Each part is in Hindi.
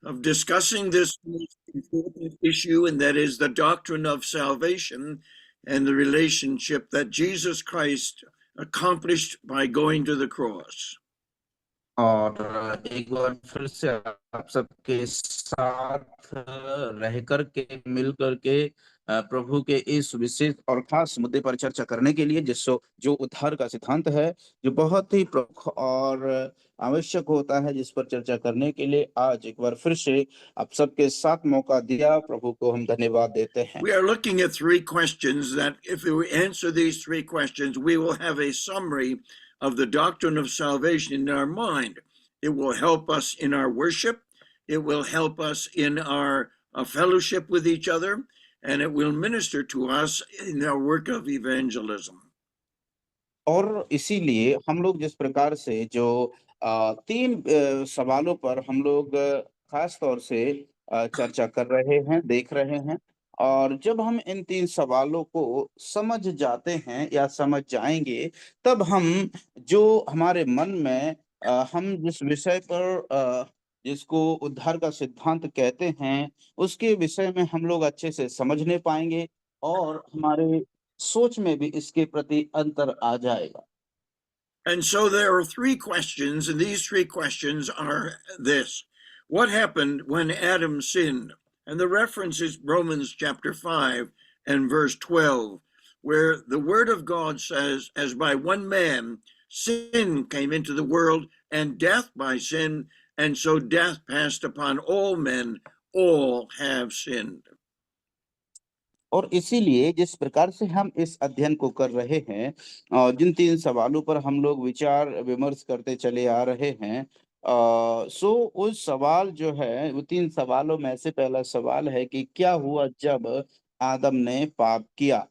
of discussing this most important issue, and that is the doctrine of salvation and the relationship that Jesus Christ accomplished by going to the cross. और एक बार फिर से आप सबके साथ रह करके मिल करके प्रभु के इस विशेष और खास मुद्दे पर चर्चा करने के लिए जिसको जो उद्धार का सिद्धांत है, जो बहुत ही प्रमुख और आवश्यक होता है, जिस पर चर्चा करने के लिए आज एक बार फिर से आप सबके साथ मौका दिया, प्रभु को हम धन्यवाद देते हैं। We are looking at three questions that if we answer these three questions, we will have a summary of the doctrine of salvation in our mind. It will help us in our worship. It will help us in our fellowship with each other, and it will minister to us in our work of evangelism. और इसीलिए हम लोग जिस प्रकार से जो तीन सवालों पर हम लोग खास तौर से चर्चा कर रहे हैं, देख रहे हैं, और जब हम इन तीन सवालों को समझ जाते हैं या समझ जाएंगे, तब हम जो हमारे मन में हम जिस विषय पर जिसको उद्धार का सिद्धांत कहते हैं, उसके विषय में हम लोग अच्छे से समझने पाएंगे और हमारे सोच में भी इसके प्रति अंतर आ जाएगा। And so there are three questions, and these three questions are this: what happened when Adam sinned? And the reference is Romans chapter 5 and verse 12, where the word of God says, as by one man sin came into the world, and death by sin, and so death passed upon all men, all have sinned. और इसीलिए जिस प्रकार से हम इस अध्ययन को कर रहे हैं, जिन तीन सवालों पर हम लोग विचार विमर्श करते चले आ रहे हैं, सो उस सवाल जो है, वो तीन सवालों में से पहला सवाल है कि क्या हुआ जब आदम ने पाप किया।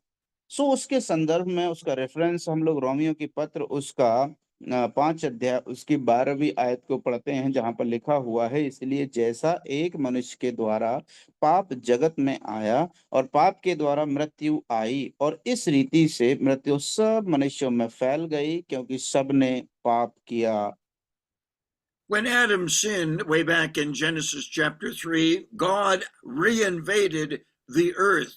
सो उसके संदर्भ में उसका रेफरेंस हम लोग रोमियो की पत्र उसका 5 अध्याय उसकी 12वीं आयत को पढ़ते हैं, जहां पर लिखा हुआ है, इसलिए जैसा एक मनुष्य के द्वारा पाप जगत में आया और पाप के द्वारा मृत्यु आई, और इस रीति से मृत्यु सब मनुष्यों में फैल गई क्योंकि सब ने पाप किया। When Adam sinned way back in Genesis chapter 3, God reinvaded the earth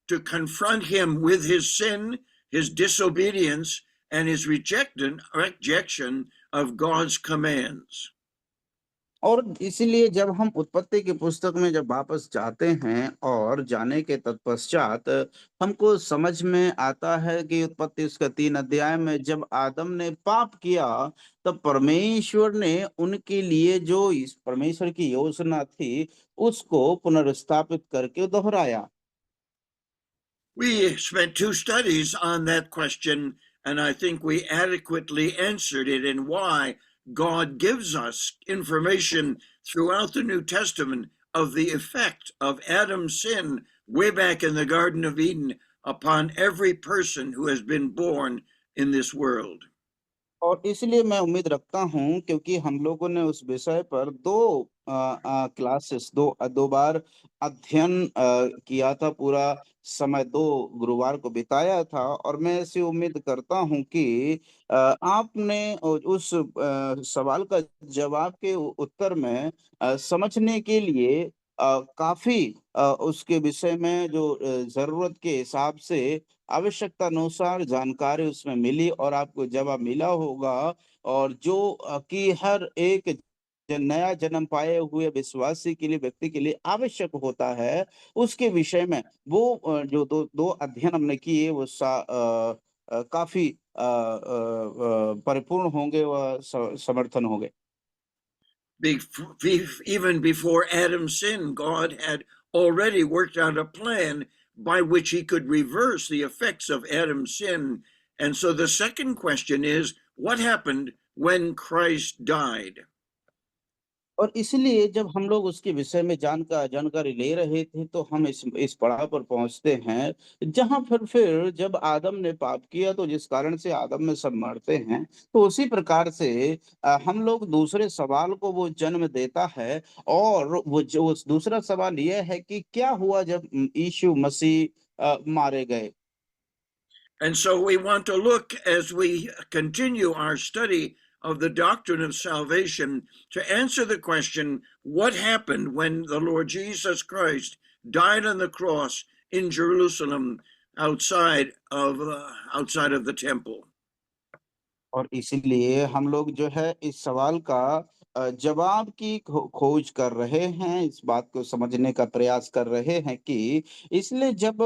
to confront him with his sin, his disobedience, and his rejection of God's commands. और इसीलिए जब हम उत्पत्ति की पुस्तक में जब वापस जाते हैं और जाने के तत्पश्चात हमको समझ में आता है कि उत्पत्ति उसका 3 अध्याय में जब आदम ने पाप किया, तब परमेश्वर ने उनके लिए जो इस परमेश्वर की योजना थी उसको पुनर्स्थापित करके दोहराया। We spent 2 studies on that question, and I think we adequately answered it, and why God gives us information throughout the New Testament of the effect of Adam's sin way back in the Garden of Eden upon every person who has been born in this world. और इसलिए मैं उम्मीद रखता हूं, क्योंकि हम लोगों ने उस विषय पर दो बार अध्ययन किया था, पूरा समय 2 गुरुवार को बिताया था, और मैं ऐसी उम्मीद करता हूं कि आपने उस सवाल का जवाब के उत्तर में समझने के लिए काफी उसके विषय में जो जरूरत के हिसाब से आवश्यकता अनुसार जानकारी उसमें मिली और आपको जवाब मिला होगा, और जो कि हर एक नया जन्म पाए हुए विश्वासी के लिए, व्यक्ति के लिए आवश्यक होता है, उसके विषय में वो जो दो अध्ययन हमने किए वो काफी परिपूर्ण होंगे व समर्थन होंगे। Even before Adam's sin, God had already worked out a plan by which he could reverse the effects of Adam's sin. And so the second question is, what happened when Christ died? और इसलिए जब हम लोग उसके विषय में जानकारी ले रहे थे, तो हम इस पड़ाव पर पहुंचते हैं जहां फिर जब आदम ने पाप किया, तो जिस कारण से आदम में सब मरते हैं, तो उसी प्रकार से हम लोग दूसरे सवाल को वो जन्म देता है, और वो जो दूसरा सवाल यह है कि क्या हुआ जब यीशु मसीह मारे गए। And so we want to look, as we continue our study of the doctrine of salvation to answer the question, what happened when the Lord Jesus Christ died on the cross in Jerusalem outside of the temple? और इसीलिए हम लोग जो है इस सवाल का जवाब की खोज कर रहे हैं, इस बात को समझने का प्रयास कर रहे हैं कि इसलिए जब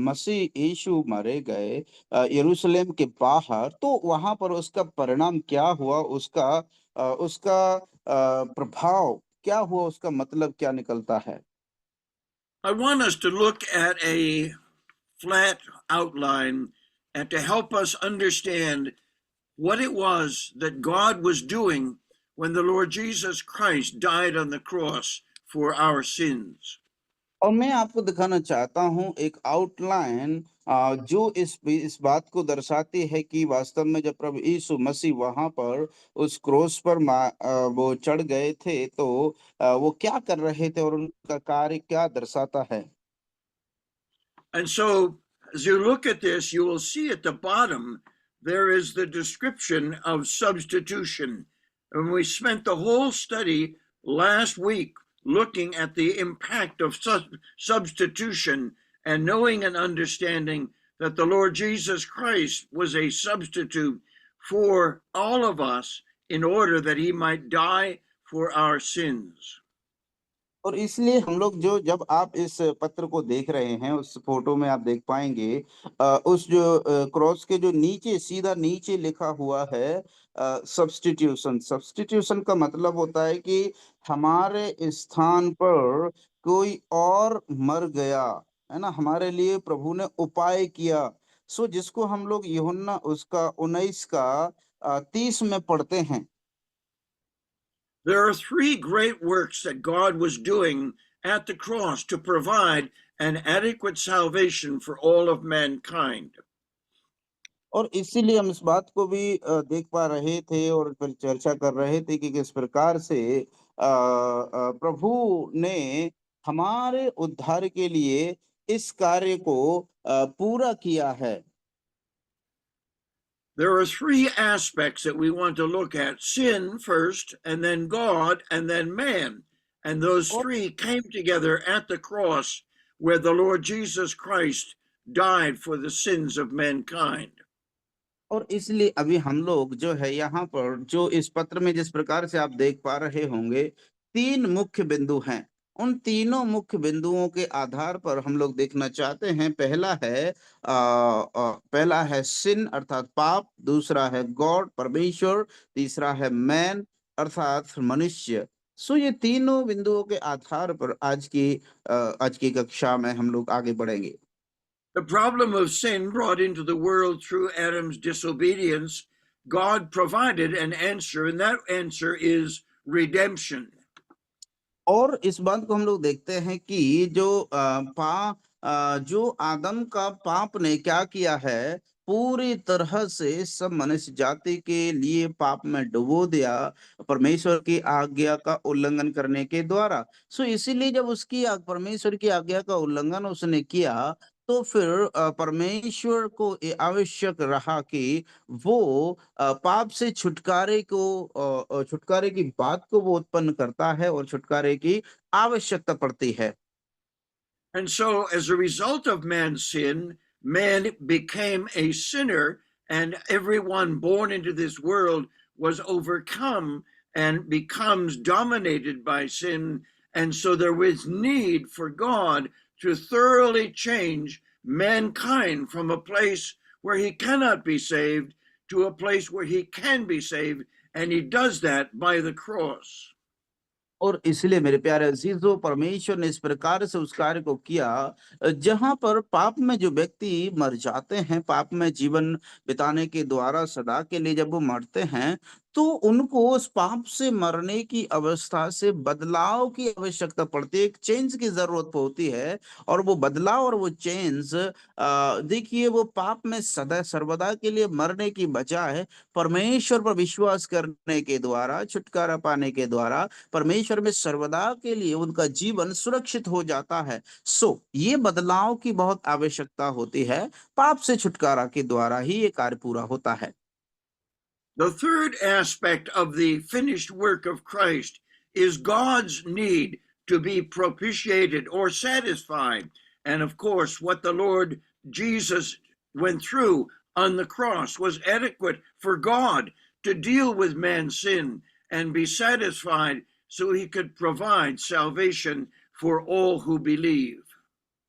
मसीह यीशु मारे गए यरूशलेम के बाहर, तो वहां पर उसका परिणाम क्या हुआ, उसका प्रभाव क्या हुआ, उसका मतलब क्या निकलता है। I want us to look at a flat outline and to help us understand what it was that God was doing when the Lord Jesus Christ died on the cross for our sins. और मैं आपको दिखाना चाहता हूँ एक आउटलाइन जो इस बात को दर्शाती है कि वास्तव में जब प्रभु यीशु मसीह वहां पर उस क्रोस पर वो चढ़ गए थे, तो वो क्या कर रहे थे और उनका कार्य क्या दर्शाता है। And so, as you look at this, you will see at the bottom there is the description of substitution. And we spent the whole study last week looking at the impact of substitution and knowing and understanding that the Lord Jesus Christ was a substitute for all of us in order that he might die for our sins. और इसलिए हम लोग जब आप इस पत्र को देख रहे हैं, उस फोटो में आप देख पाएंगे उस जो क्रॉस के जो नीचे, सीधा नीचे लिखा हुआ है सब्स्टिट्यूशन। सब्स्टिट्यूशन का मतलब होता है कि हमारे स्थान पर कोई और मर गया, है ना, हमारे लिए प्रभु ने उपाय किया। सो जिसको हम लोग यूहन्ना उसका 19 का 30 में पढ़ते हैं। There are three great works that God was doing at the cross to provide an adequate salvation for all of mankind. और इसीलिए हम इस बात को भी देख पा रहे थे और फिर चर्चा कर रहे थे कि किस प्रकार से प्रभु ने हमारे उद्धार के लिए इस कार्य को पूरा किया है। There are three aspects that we want to look at: sin first, and then God, and then man. And those और three came together at the cross where the Lord Jesus Christ died for the sins of mankind. और इसलिए अभी हम लोग जो है यहाँ पर जो इस पत्र में जिस प्रकार से आप देख पा रहे होंगे, 3 मुख्य बिंदु हैं। उन तीनों मुख्य बिंदुओं के आधार पर हम लोग देखना चाहते हैं। पहला है सिन अर्थात पाप, दूसरा है गॉड परमेश्वर, तीसरा है मैन अर्थात मनुष्य। सो ये तीनों बिंदुओं के आधार पर आज की कक्षा में हम लोग आगे बढ़ेंगे। The problem of sin brought into the world through Adam's disobedience, God provided an answer, and that answer is redemption. और इस बात को हम लोग देखते हैं कि जो आदम का पाप ने क्या किया है, पूरी तरह से सब मनुष्य जाति के लिए पाप में डुबो दिया परमेश्वर की आज्ञा का उल्लंघन करने के द्वारा। सो इसीलिए जब परमेश्वर की आज्ञा का उल्लंघन उसने किया, तो फिर परमेश्वर को ये आवश्यक रहा कि वो पाप से छुटकारे की बात को वो उत्पन्न करता है और छुटकारे की आवश्यकता पड़ती है। And so, as a result of man's sin, man became a sinner, and everyone born into this world was overcome and becomes dominated by sin. And so, there was need for God to thoroughly change mankind from a place where he cannot be saved to a place where he can be saved. And he does that by the cross. और इसलिए मेरे प्यारे अजीजों, परमेश्वर ने इस प्रकार से उस कार्य को किया जहां पर पाप में जो व्यक्ति मर जाते हैं, पाप में जीवन बिताने के द्वारा सदा के लिए जब वो मरते हैं, तो उनको उस पाप से मरने की अवस्था से बदलाव की आवश्यकता पड़ती है, एक चेंज की जरूरत होती है। और वो बदलाव और वो चेंज देखिए, वो पाप में सदा सर्वदा के लिए मरने की बजाय परमेश्वर पर विश्वास करने के द्वारा, छुटकारा पाने के द्वारा परमेश्वर में सर्वदा के लिए उनका जीवन सुरक्षित हो जाता है। सो ये बदलाव की बहुत आवश्यकता होती है। पाप से छुटकारा के द्वारा ही ये कार्य पूरा होता है। The third aspect of the finished work of Christ is God's need to be propitiated or satisfied. And of course, what the Lord Jesus went through on the cross was adequate for God to deal with man's sin and be satisfied so he could provide salvation for all who believe.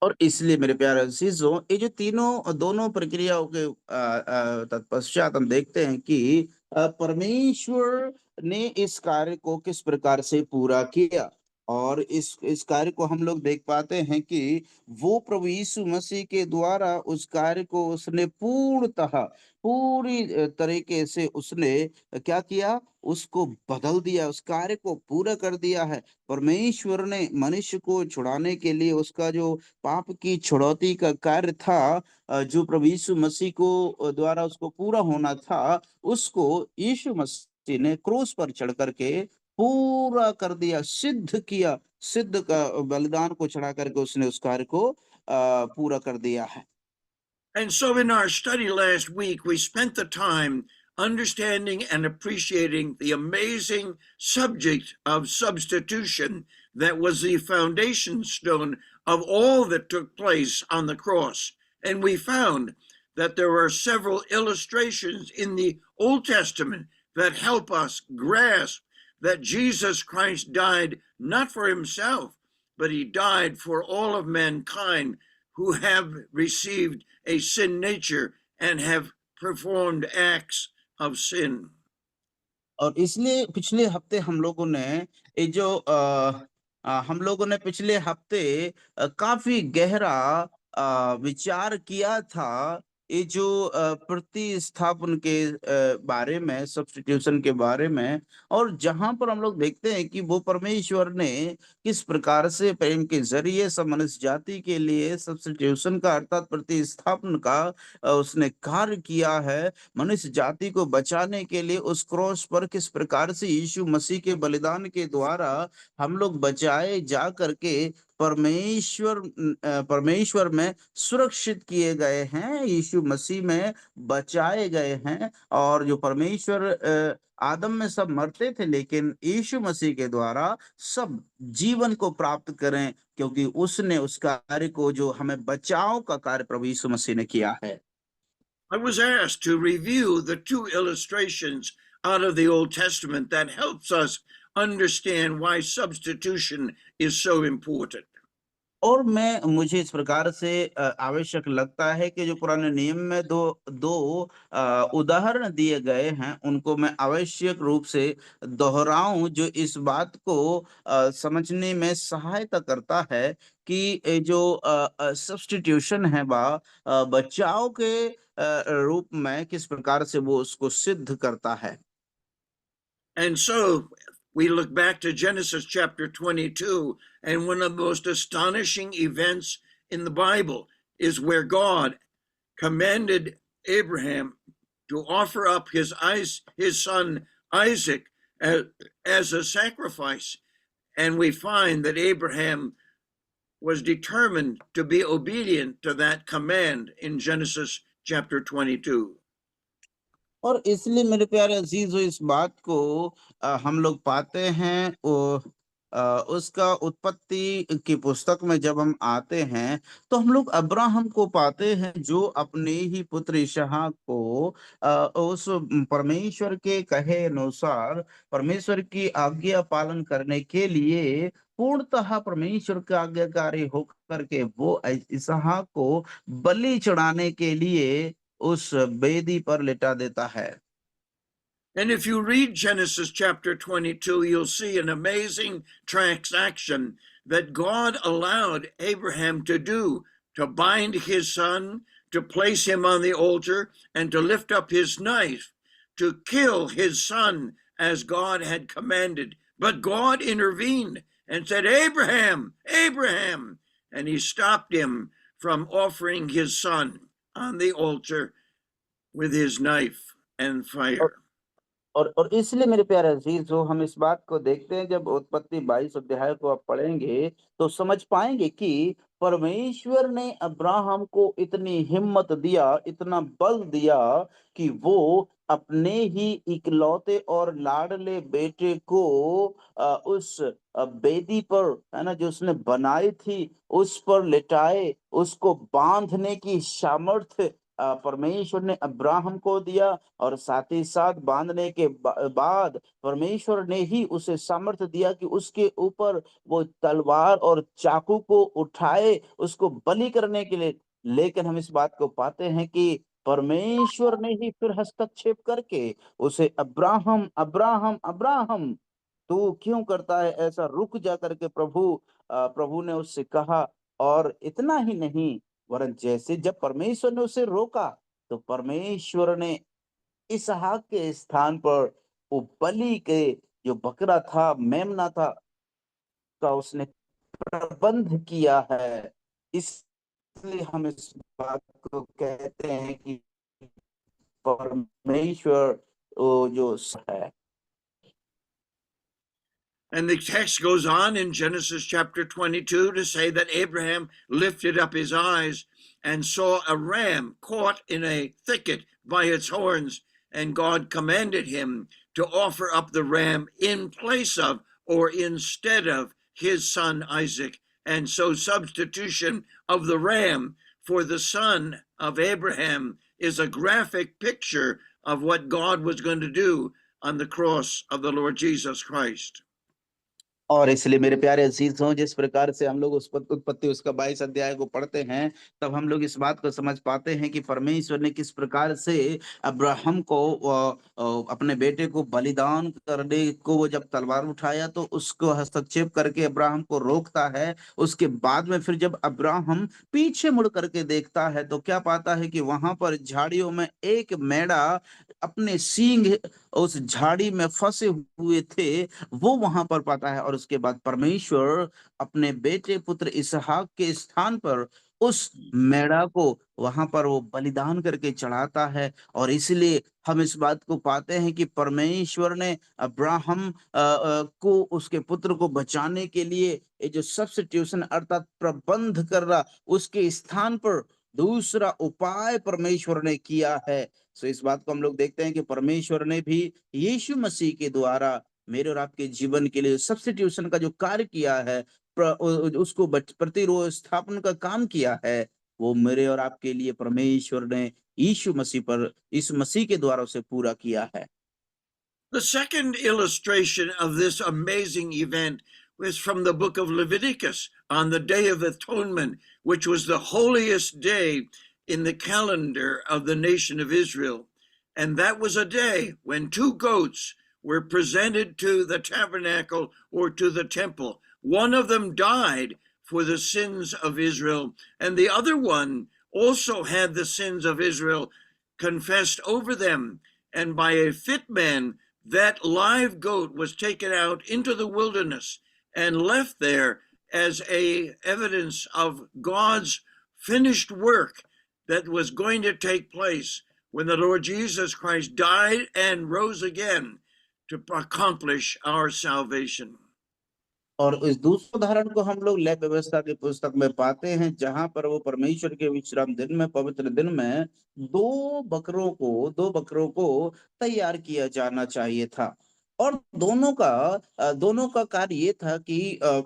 और इसलिए मेरे प्यारे अजीजों, ये जो तीनों दोनों प्रक्रियाओं के तत्पश्चात हम देखते हैं कि परमेश्वर ने इस कार्य को किस प्रकार से पूरा किया। और इस कार्य को हम लोग देख पाते हैं कि वो प्रभु यीशु मसीह के द्वारा उस कार्य को उसने पूर्णतः पूरी तरीके से उसने क्या किया, उसको बदल दिया, उस कार्य को पूरा कर दिया है। परमेश्वर ने मनुष्य को छुड़ाने के लिए उसका जो पाप की छुड़ौती का कार्य था, जो प्रभु यीशु मसीह को द्वारा उसको पूरा होना था, उसको यीशु मसीह ने क्रूस पर चढ़ करके पूरा कर दिया, सिद्ध किया, सिद्ध का बलिदान को चढ़ा करके उसने उस कार्य को पूरा कर दिया है। And so in our study last week, we spent the time understanding and appreciating the amazing subject of substitution that was the foundation stone of all that took place on the cross. And we found that there are several illustrations in the Old Testament that help us grasp that Jesus Christ died not for himself, but he died for all of mankind who have received a sin nature and have performed acts of sin. और इसलिए पिछले हफ्ते हम लोगों ने ये जो हम लोगों ने पिछले हफ्ते काफी गहरा विचार किया था, ये जो प्रतिस्थापन के बारे में, सब्स्टिट्यूशन के बारे में। और जहां पर हम लोग देखते हैं कि वो परमेश्वर ने किस प्रकार से प्रेम के जरिए सब मनुष्य जाति के लिए सब्स्टिट्यूशन का अर्थात प्रतिस्थापन का उसने कार्य किया है। मनुष्य जाति को बचाने के लिए उस क्रॉस पर किस प्रकार से यीशु मसीह के बलिदान के द्वारा हम लोग बचाए जा करके परमेश्वर में सुरक्षित किए गए हैं, यीशु मसीह में बचाए गए हैं। और जो परमेश्वर आदम में सब मरते थे, लेकिन यीशु मसीह के द्वारा सब जीवन को प्राप्त करें, क्योंकि उसने उस कार्य को, जो हमें बचाव का कार्य प्रभु यीशु मसीह ने किया है। I was asked to review the two illustrations out of the Old Testament that helps us understand why substitution is so important. और मुझे इस प्रकार से आवश्यक लगता है कि जो पुराने नियम में दो उदाहरण दिए गए हैं, उनको मैं आवश्यक रूप से दोहराऊं, जो इस बात को समझने में सहायता करता है कि ये जो सब्स्टिट्यूशन है बचाव के रूप में किस प्रकार से वो उसको सिद्ध करता है। And so we look back to Genesis chapter 22, and one of the most astonishing events in the Bible is where God commanded Abraham to offer up his son Isaac as a sacrifice. And we find that Abraham was determined to be obedient to that command in Genesis chapter 22. और इसलिए मेरे प्यारे अजीजों, इस बात को हम लोग पाते हैं उसका उत्पत्ति की पुस्तक में जब हम आते हैं तो हम लोग अब्राहम को पाते हैं, जो अपने ही पुत्र इसहाक को उस परमेश्वर के कहे अनुसार परमेश्वर की आज्ञा पालन करने के लिए पूर्णतः परमेश्वर का आज्ञाकारी होकर के वो इसहाक को बलि चढ़ाने के लिए उस बेदी पर लिटा देता है। And if you read Genesis chapter 22, you'll see an amazing transaction that God allowed Abraham to do, to bind his son, to place him on the altar, and to lift up his knife to kill his son as God had commanded. But God intervened and said, Abraham, Abraham, and he stopped him from offering his son on the altar with his knife and fire. और इसलिए मेरे प्यारे अजीजों, हम इस बात को देखते हैं, जब उत्पत्ति 22 अध्याय को आप पढ़ेंगे तो समझ पाएंगे कि परमेश्वर ने अब्राहम को इतनी हिम्मत दिया, इतना बल दिया कि वो अपने ही इकलौते और लाडले बेटे को उस बेदी पर, है ना, जो उसने बनाई थी, उस पर लिटाए, उसको बांधने की सामर्थ्य परमेश्वर ने अब्राहम को दिया। और साथ ही साथ बांधने के बाद परमेश्वर ने ही उसे सामर्थ्य दिया कि उसके ऊपर वो तलवार और चाकू को उठाए, उसको बलि करने के लिए। लेकिन हम इस बात को पाते हैं कि परमेश्वर ने ही फिर हस्तक्षेप करके उसे, अब्राहम अब्राहम अब्राहम, तू क्यों करता है ऐसा, रुक जा करके प्रभु ने उससे कहा। और इतना ही नहीं, वरन जैसे जब परमेश्वर ने उसे रोका, तो परमेश्वर ने इसहाक के स्थान पर वो बलि के, जो बकरा था, मेमना था, का उसने प्रबंध किया है। इसलिए हम इस बात को कहते हैं कि परमेश्वर जो है। And the text goes on in Genesis chapter 22 to say that Abraham lifted up his eyes and saw a ram caught in a thicket by its horns, and God commanded him to offer up the ram in place of or instead of his son Isaac. And so, substitution of the ram for the son of Abraham is a graphic picture of what God was going to do on the cross of the Lord Jesus Christ. और इसलिए मेरे प्यारे अजीजों, जिस प्रकार से हम लोग उस उत्पत्ति उसका 22 अध्याय को पढ़ते हैं, तब हम लोग इस बात को समझ पाते हैं कि परमेश्वर ने किस प्रकार से अब्राहम को अपने बेटे को बलिदान करने को, वो जब तलवार उठाया तो उसको हस्तक्षेप करके अब्राहम को रोकता है। उसके बाद में फिर जब अब्राहम पीछे मुड़ करके देखता है, तो क्या पाता है कि वहां पर झाड़ियों में एक मेढ़ा अपने सींग उस झाड़ी में फंसे हुए थे, वो वहां पर पाता है। और उसके बाद परमेश्वर अपने बेटे पुत्र इसहाक के स्थान पर उस मेढ़ा को वहां पर वो बलिदान करके चढ़ाता है। और इसलिए हम इस बात को पाते हैं कि परमेश्वर ने अब्राहम को, उसके पुत्र को बचाने के लिए, ये जो सब्स्टिट्यूशन अर्थात प्रबंध कर रहा, उसके स्थान पर दूसरा उपाय परमेश्वर ने किया है। सो इस बात को हम लोग देखते हैं कि परमेश्वर ने भी यीशु मसीह के द्वारा मेरे और आपके जीवन के लिए सब्स्टिट्यूशन का जो कार्य किया है, उसको प्रतिरोध स्थापन का काम किया है, वो मेरे और आपके लिए परमेश्वर ने इस मसीह के द्वारा उसे पूरा किया है। The second illustration of this amazing event was from the book of Leviticus on the Day of Atonement, which was the holiest day in the calendar of the nation of Israel. And that was a day when two goats were presented to the tabernacle or to the temple. One of them died for the sins of Israel, and the other one also had the sins of Israel confessed over them. And by a fit man, that live goat was taken out into the wilderness and left there as a evidence of God's finished work that was going to take place when the Lord Jesus Christ died and rose again to accomplish our salvation. और इस दूसरे उदाहरण को हम लोग लय व्यवस्था की पुस्तक में पाते हैं, जहां पर वो परमेश्वर के विश्राम दिन में, पवित्र दिन में, दो बकरों को तैयार किया जाना चाहिए था। और दोनों का कार्य ये था कि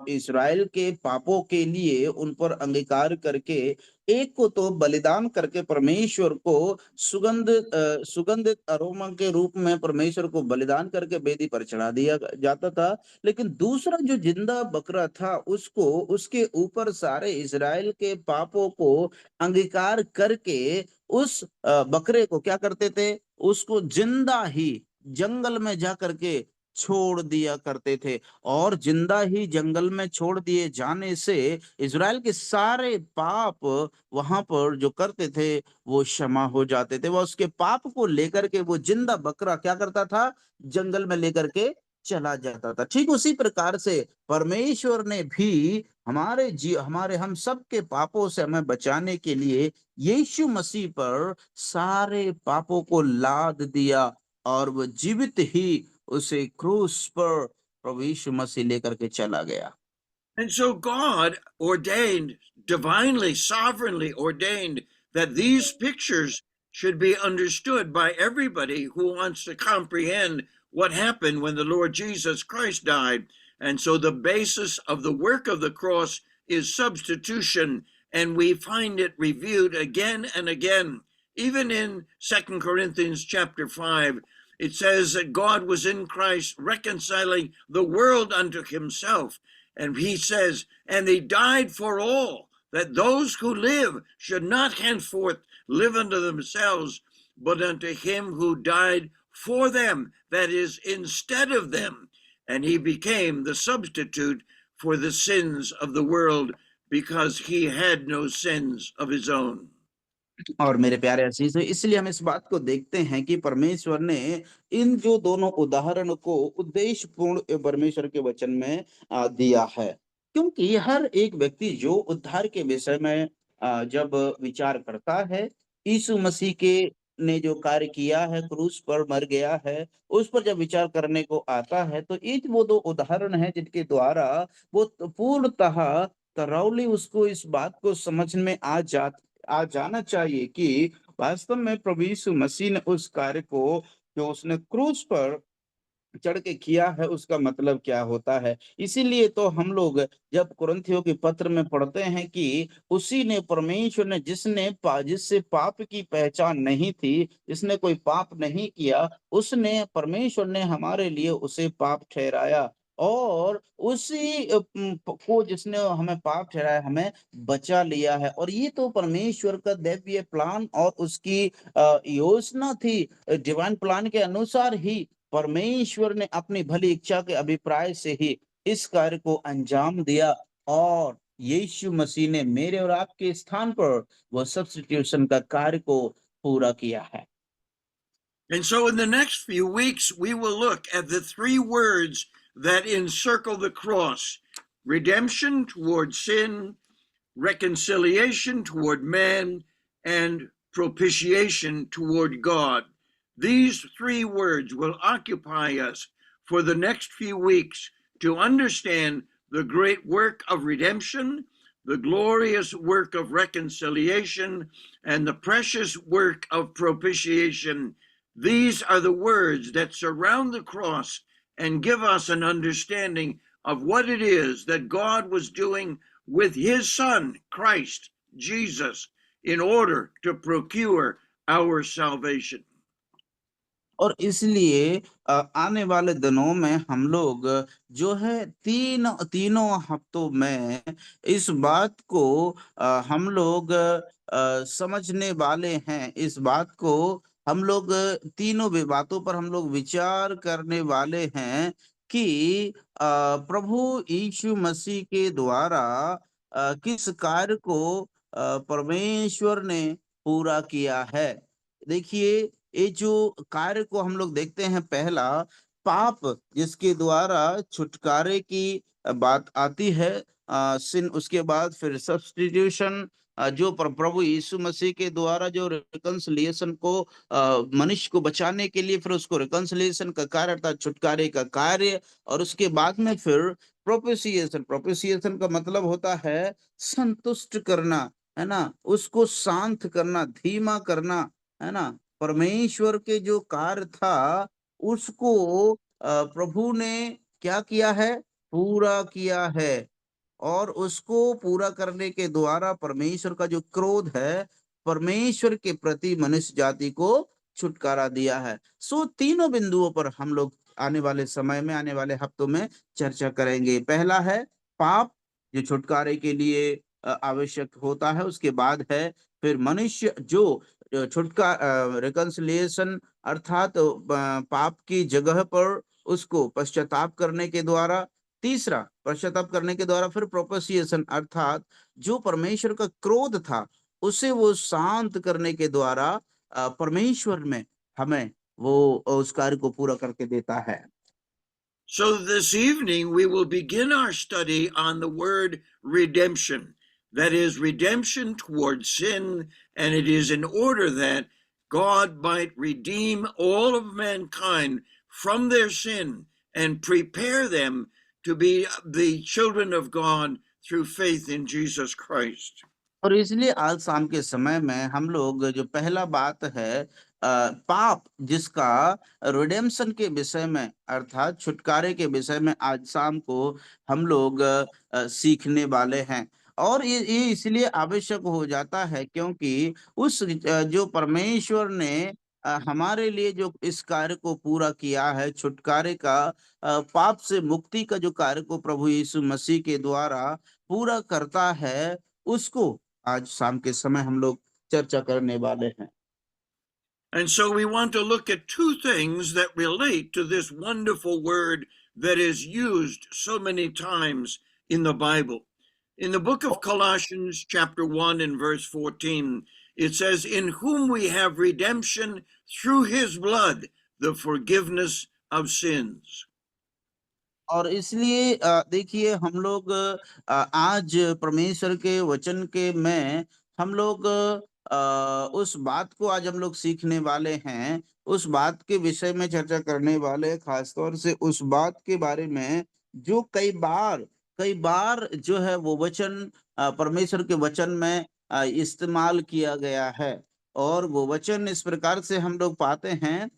इस्राएल के पापों के लिए उन पर अंगीकार करके, एक को तो बलिदान करके परमेश्वर को सुगंधित अरोमा के रूप में परमेश्वर को बलिदान करके वेदी पर चढ़ा दिया जाता था। लेकिन दूसरा जो जिंदा बकरा था, उसको, उसके ऊपर सारे इजराइल के पापों को अंगीकार करके उस बकरे को क्या करते थे, उसको जिंदा ही जंगल में जा करके छोड़ दिया करते थे। और जिंदा ही जंगल में छोड़ दिए जाने से इजराइल के सारे पाप वहां पर जो करते थे वो क्षमा हो जाते थे। वह उसके पाप को लेकर के वो जिंदा बकरा क्या करता था, जंगल में लेकर के चला जाता था। ठीक उसी प्रकार से परमेश्वर ने भी हमारे हम सब के पापों से हमें बचाने के लिए यीशु मसीह पर सारे पापों को लाद दिया, और वो जीवित ही उसे क्रूस पर प्रभु यीशु मसीह लेकर के चला गया। And so God ordained, divinely, sovereignly ordained, that these pictures should be understood by everybody who wants to comprehend what happened when the Lord Jesus Christ died. And so the basis of the work of the cross is substitution, and we find it reviewed again and again. Even in 2 Corinthians chapter 5, it says that God was in Christ reconciling the world unto himself. And he says, and he died for all, that those who live should not henceforth live unto themselves, but unto him who died for them, that is, instead of them. And he became the substitute for the sins of the world, because he had no sins of his own. और मेरे प्यारे अजीज, इसलिए हम इस बात को देखते हैं कि परमेश्वर ने इन जो दोनों उदाहरण को उद्देश्यपूर्ण परमेश्वर के वचन में दिया है, क्योंकि हर एक व्यक्ति जो उद्धार के विषय में जब विचार करता है, यीशु मसीह के ने जो कार्य किया है, क्रूस पर मर गया है, उस पर जब विचार करने को आता है, तो ये वो दो उदाहरण हैं जिनके द्वारा वो पूर्णतः तरोली उसको इस बात को समझ में आ जाना चाहिए कि वास्तव में प्रभु यीशु मसीह ने उस कार्य को जो उसने क्रूस पर चढ़ के किया है, उसका मतलब क्या होता है। इसीलिए तो हम लोग जब कुरिन्थियों के पत्र में पढ़ते हैं कि उसी ने परमेश्वर ने जिससे पाप की पहचान नहीं थी, जिसने कोई पाप नहीं किया, उसने परमेश्वर ने हमारे लिए उसे पाप ठहराया, और उसी को जिसने हमें पाप ठहराया, हमें बचा लिया है। और ये तो परमेश्वर का दैवीय प्लान और उसकी योजना थी। डिवाइन प्लान के अनुसार ही परमेश्वर ने अपनी भली इच्छा के अभिप्राय से ही इस कार्य को अंजाम दिया, और यीशु मसीह ने मेरे और आपके स्थान पर वो सब्स्टिट्यूशन का कार्य को पूरा किया है। And so in the next few weeks, we will look at the three words that encircle the cross: redemption toward sin, reconciliation toward man, and propitiation toward God. These three words will occupy us for the next few weeks to understand the great work of redemption, the glorious work of reconciliation, and the precious work of propitiation. These are the words that surround the cross and give us an understanding of what it is that God was doing with his Son, Christ Jesus, in order to procure our salvation. और इसलिए आने वाले दिनों में हम लोग जो है तीनों हफ्तों में इस बात को हम लोग समझने वाले हैं। इस बात को हम लोग तीनों बातों पर हम लोग विचार करने वाले हैं कि प्रभु यीशु मसीह के द्वारा किस कार्य को परमेश्वर ने पूरा किया है। देखिए, ये जो कार्य को हम लोग देखते हैं, पहला पाप जिसके द्वारा छुटकारे की बात आती है, सिन, उसके बाद फिर सब्स्टिट्यूशन, जो प्रभु यीशु मसीह के द्वारा जो रिकंसिलिएशन को मनुष्य को बचाने के लिए फिर उसको रिकंसिलिएशन का कार्य अर्थात छुटकारे का कार्य, और उसके बाद में फिर प्रोपिशिएशन का मतलब होता है संतुष्ट करना, है ना, उसको शांत करना, धीमा करना, है ना। परमेश्वर के जो कार्य था उसको प्रभु ने क्या किया है, पूरा किया है, और उसको पूरा करने के द्वारा परमेश्वर का जो क्रोध है परमेश्वर के प्रति मनुष्य जाति को छुटकारा दिया है। सो तीनों बिंदुओं पर हम लोग आने वाले समय में, आने वाले हफ्तों में चर्चा करेंगे। पहला है पाप जो छुटकारे के लिए आवश्यक होता है, उसके बाद है फिर मनुष्य जो रिकंसिलिएशन अर्थात पाप की जगह पर उसको पश्चाताप करने के द्वारा, तीसरा पश्चाताप करने के द्वारा फिर प्रोपिशिएशन अर्थात जो परमेश्वर का क्रोध था उसे वो शांत करने के द्वारा परमेश्वर में हमें वो उस कार्य को पूरा करके देता है। So this evening we will begin our study on the word redemption. That is redemption toward sin, and it is in order that God might redeem all of mankind from their sin and prepare them to be the children of God through faith in Jesus Christ. और इसलिए आज शाम के समय में हम लोग जो पहला बात है पाप जिसका रिडेम्पशन के विषय में अर्थात छुटकारे के विषय में आज शाम को हम लोग सीखने वाले हैं। और ये इसलिए आवश्यक हो जाता है क्योंकि उस जो परमेश्वर ने हमारे लिए जो इस कार्य को पूरा किया है छुटकारे का, पाप से मुक्ति का जो कार्य को प्रभु यीशु मसीह के द्वारा पूरा करता है, उसको आज शाम के समय हम लोग चर्चा करने वाले हैं। And so we want to look at two things that relate to this wonderful word that is used so many times in the Bible. In the book of Colossians, chapter 1 and verse 14, it says, "In whom we have redemption through his blood, the forgiveness of sins." और इसलिए देखिए हम लोग आज परमेश्वर के वचन के में हम लोग उस बात को आज हम लोग सीखने वाले हैं, उस बात के विषय में चर्चा करने वाले हैं, खास तौर से उस बात के बारे में जो कई बार जो है वो वचन परमेश्वर के वचन में इस्तेमाल किया गया है। और वो वचन इस प्रकार से हम लोग पाते हैं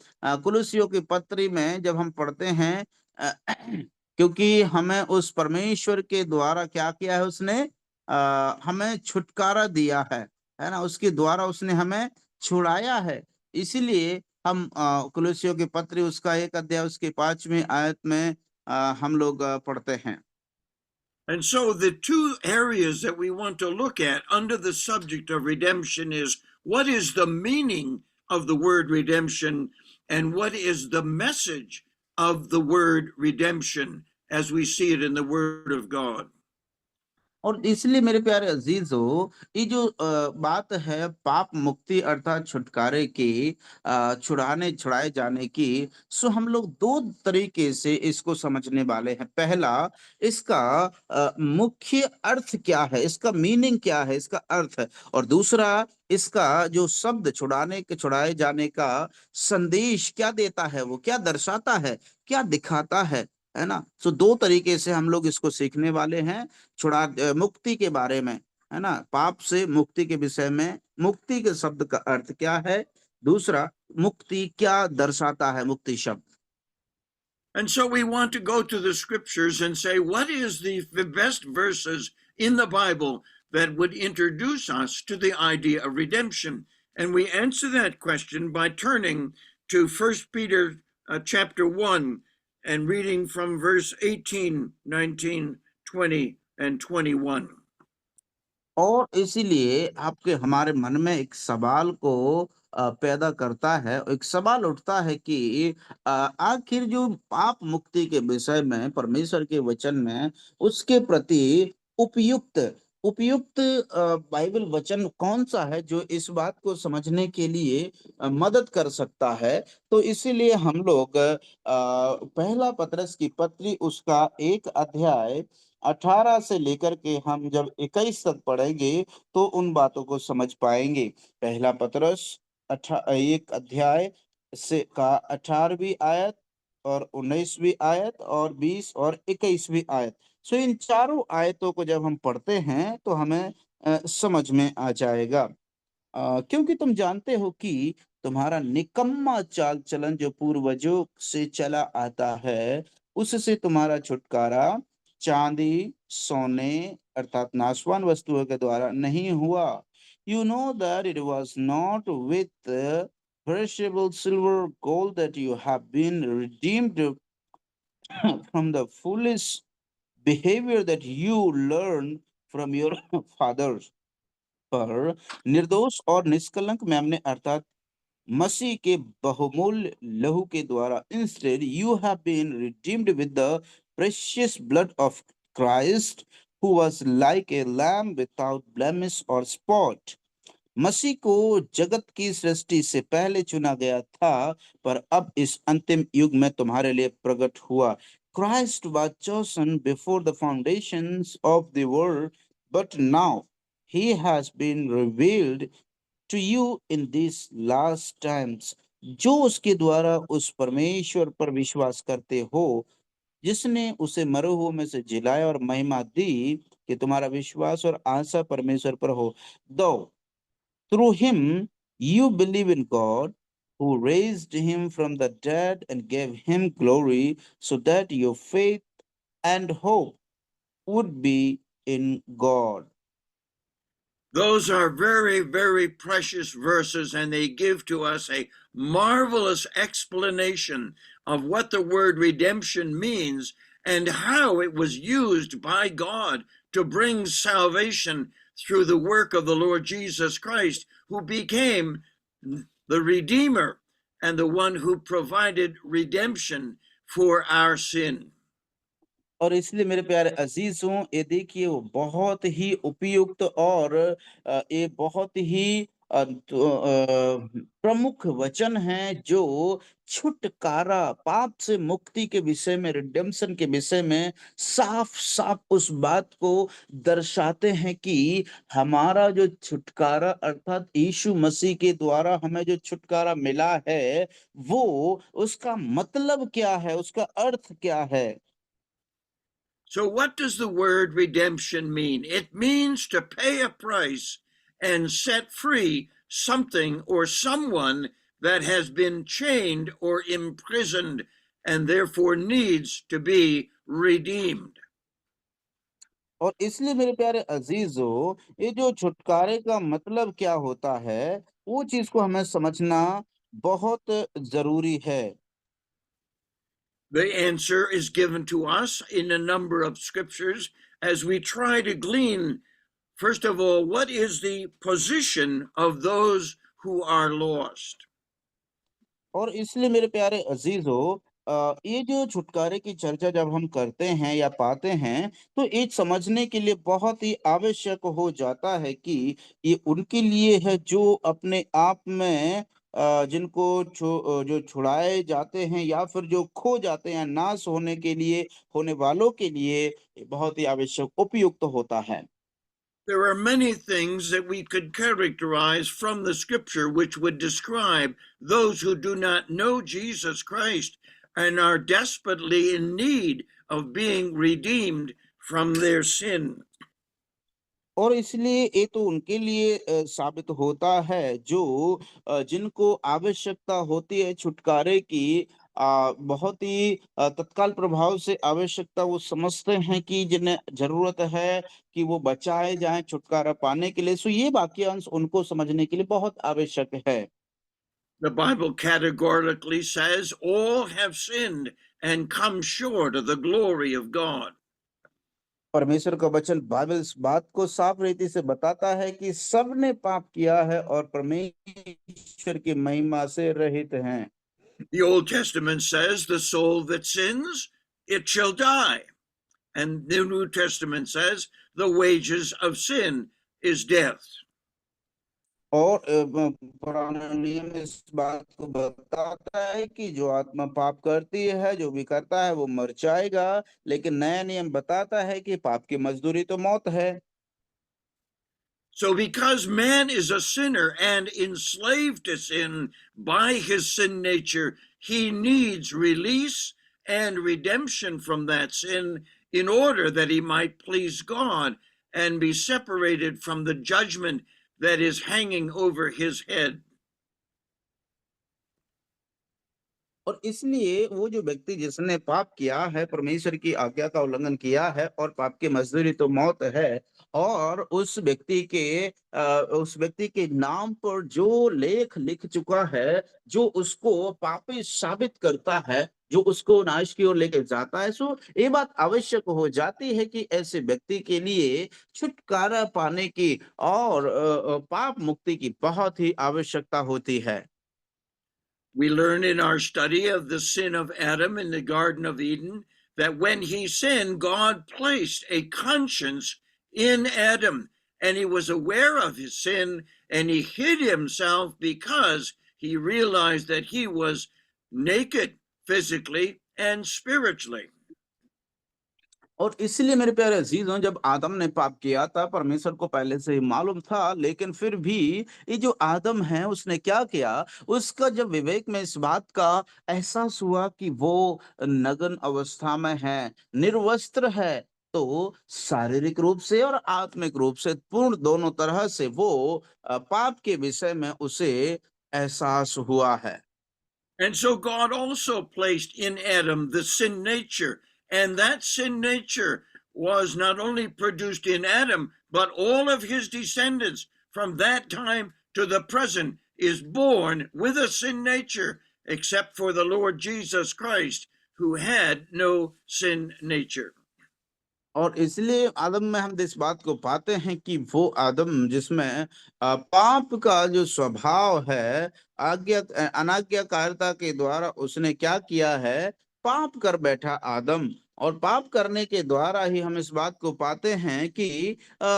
कुलुस्सियों की पत्री में जब हम पढ़ते हैं अ, क्योंकि हमें उस परमेश्वर के द्वारा क्या किया है उसने हमें छुटकारा दिया है ना? उसके द्वारा उसने हमें छुड़ाया है। इसीलिए हम कुलुस्सियों की पत्री उसका 1 अध्याय उसकी 5वीं आयत में हम लोग पढ़ते हैं। And so the two areas that we want to look at under the subject of redemption is what is the meaning of the word redemption and what is the message of the word redemption as we see it in the Word of God. और इसलिए मेरे प्यारे अजीजों, ये जो बात है पाप मुक्ति अर्थात छुटकारे की, छुड़ाए जाने की, सो हम लोग दो तरीके से इसको समझने वाले हैं। पहला, इसका मुख्य अर्थ क्या है, इसका मीनिंग क्या है, इसका अर्थ। और दूसरा, इसका जो शब्द छुड़ाए जाने का संदेश क्या देता है, वो क्या दर्शाता क्या दिखाता है ना? सो दो तरीके से हम लोग इसको सीखने वाले हैं। मुक्ति के बारे में, है ना? पाप से मुक्ति के विषय में, मुक्ति के शब्द का अर्थ क्या है? दूसरा, मुक्ति क्या दर्शाता है, मुक्ति शब्द। And so we want to go to the scriptures and say, what is the best verses in the Bible that would introduce us to the idea of redemption? And we answer that question by turning to 1 Peter chapter 1 and reading from verse 18, 19, 20, and 21. और इसीलिए आपके हमारे मन में एक सवाल को पैदा करता है, एक सवाल उठता है कि आखिर जो पाप मुक्ति के विषय में परमेश्वर के वचन में उसके प्रति उपयुक्त उपयुक्त बाइबल वचन कौन सा है जो इस बात को समझने के लिए मदद कर सकता है। तो इसीलिए हम लोग पहला पतरस की पत्री उसका 1 अध्याय 18 से लेकर के हम जब 21 तक पढ़ेंगे तो उन बातों को समझ पाएंगे। पहला पतरस 1 अध्याय से का 18वीं आयत और 19वीं आयत और 20 और 21वीं आयत। सो इन चारों आयतों को जब हम पढ़ते हैं तो हमें समझ में आ जाएगा। क्योंकि तुम जानते हो कि तुम्हारा निकम्मा चाल चलन जो पूर्वजों से चला आता है, उससे तुम्हारा छुटकारा चांदी सोने अर्थात नाशवान वस्तुओं के द्वारा नहीं हुआ। You know that it was not with perishable silver gold that you have been redeemed from the foolish behavior that you learned from your fathers, पर निर्दोष और निष्कलंक मेमने अर्थात मसीह के बहुमूल्य लहू के द्वारा instead you have been redeemed with the precious blood of Christ who was like a lamb without blemish और स्पॉट। मसीह को जगत की सृष्टि से पहले चुना गया था, पर अब इस अंतिम युग में तुम्हारे लिए प्रकट हुआ। Christ was chosen before the foundations of the world, but now he has been revealed to you in these last times। जो उसके द्वारा उस परमेश्वर पर विश्वास करते हो, जिसने उसे मरे हुओं में से जिलाया और महिमा दी, कि तुम्हारा विश्वास और आशा परमेश्वर पर हो। दो Through him, you believe in God, who raised him from the dead and gave him glory, so that your faith and hope would be in God. Those are very, very precious verses, and they give to us a marvelous explanation of what the word redemption means and how it was used by God to bring salvation through the work of the Lord Jesus Christ, who became the Redeemer and the one who provided redemption for our sin. और इसलिए मेरे प्यारे अजीजों, ये देखिए वो बहुत ही उपयुक्त और ये बहुत ही प्रमुख वचन है जो छुटकारा, पाप से मुक्ति के विषय में, रिडेम्पशन के विषय में साफ साफ उस बात को दर्शाते हैं कि हमारा जो छुटकारा अर्थात यीशु मसीह के द्वारा हमें जो छुटकारा मिला है, वो उसका मतलब क्या है, उसका अर्थ क्या है। So, what does the word redemption mean? It means to pay a price and set free something or someone that has been chained or imprisoned and therefore needs to be redeemed. और इसलिए मेरे प्यारे अजीजों, ये जो छुटकारे का मतलब क्या होता है, वो चीज को हमें समझना बहुत जरूरी है। The answer is given to us in a number of scriptures as we try to glean, first of all, what is the position of those who are lost? और इसलिए मेरे प्यारे अजीजों, ये जो छुटकारे की चर्चा जब हम करते हैं या पाते हैं, तो ये समझने के लिए बहुत ही आवश्यक हो जाता है कि ये उनके लिए है जो अपने आप में जिनको जो छुड़ाए जाते हैं या फिर जो खो जाते हैं, नाश होने के लिए, होने वालों के लिए ये बहुत ही आवश्यक उपयुक्त होता है। There are many things that we could characterize from the scripture which would describe those who do not know Jesus Christ and are desperately in need of being redeemed from their sin. और इसलिए ये तो उनके लिए साबित होता है जो जिनको आवश्यकता होती है छुटकारे की, बहुत ही तत्काल प्रभाव से आवश्यकता वो समझते हैं कि जिन्हें जरूरत है कि वो बचाए जाएं छुटकारा पाने के लिए। सो ये वाक्यांश उनको समझने के लिए बहुत आवश्यक है। The Bible categorically says all have sinned and come short of the glory of God. परमेश्वर का वचन बाइबल इस बात को साफ रीति से बताता है कि सबने पाप किया है और परमेश्वर की महिमा से रहित हैं। The Old Testament says the soul that sins, it shall die. And the New Testament says the wages of sin is death. और पुराना नियम इस बात को बताता है कि जो आत्मा पाप करती है, जो भी करता है वो मर जाएगा, लेकिन नया नियम बताता है कि पाप की मजदूरी तो मौत है। So, because man is a sinner and enslaved to sin by his sin nature, he needs release and redemption from that sin in order that he might please God and be separated from the judgment that is hanging over his head. और इसलिए वो जो व्यक्ति जिसने पाप किया है, परमेश्वर की आज्ञा का उल्लंघन किया है और पाप की मजदूरी तो मौत है, और उस व्यक्ति के नाम पर जो लेख लिख चुका है, जो उसको पापी साबित करता है, जो उसको नाश की ओर लेके जाता है, सो ये बात आवश्यक हो जाती है कि ऐसे व्यक्ति के लिए छुटकारा पाने की और पाप मुक्ति की बहुत ही आवश्यकता होती है। We learn in our study of the sin of Adam in the Garden of Eden that when he sinned, God placed a conscience in Adam, and he was aware of his sin and he hid himself because he realized that he was naked physically and spiritually. और इसलिए मेरे प्यारे अजीजों, जब आदम ने पाप किया था, परमेश्वर को पहले से ही मालूम था, लेकिन फिर भी ये जो आदम है उसने क्या किया, उसका जब विवेक में इस बात का एहसास हुआ कि वो नग्न अवस्था में है, निर्वस्त्र है, तो शारीरिक रूप से और आत्मिक रूप से पूर्ण दोनों तरह से वो पाप के विषय में उसे एहसास हुआ है। And so God also placed in Adam the sin nature. And that sin nature was not only produced in Adam, but all of his descendants from that time to the present is born with a sin nature, except for the Lord Jesus Christ, who had no sin nature. और इसलिए आदम में हम इस बात को पाते हैं कि वो आदम जिसमें पाप का जो स्वभाव है, अनाज्ञाकारिता के द्वारा उसने क्या किया है, पाप कर बैठा आदम। और पाप करने के द्वारा ही हम इस बात को पाते हैं कि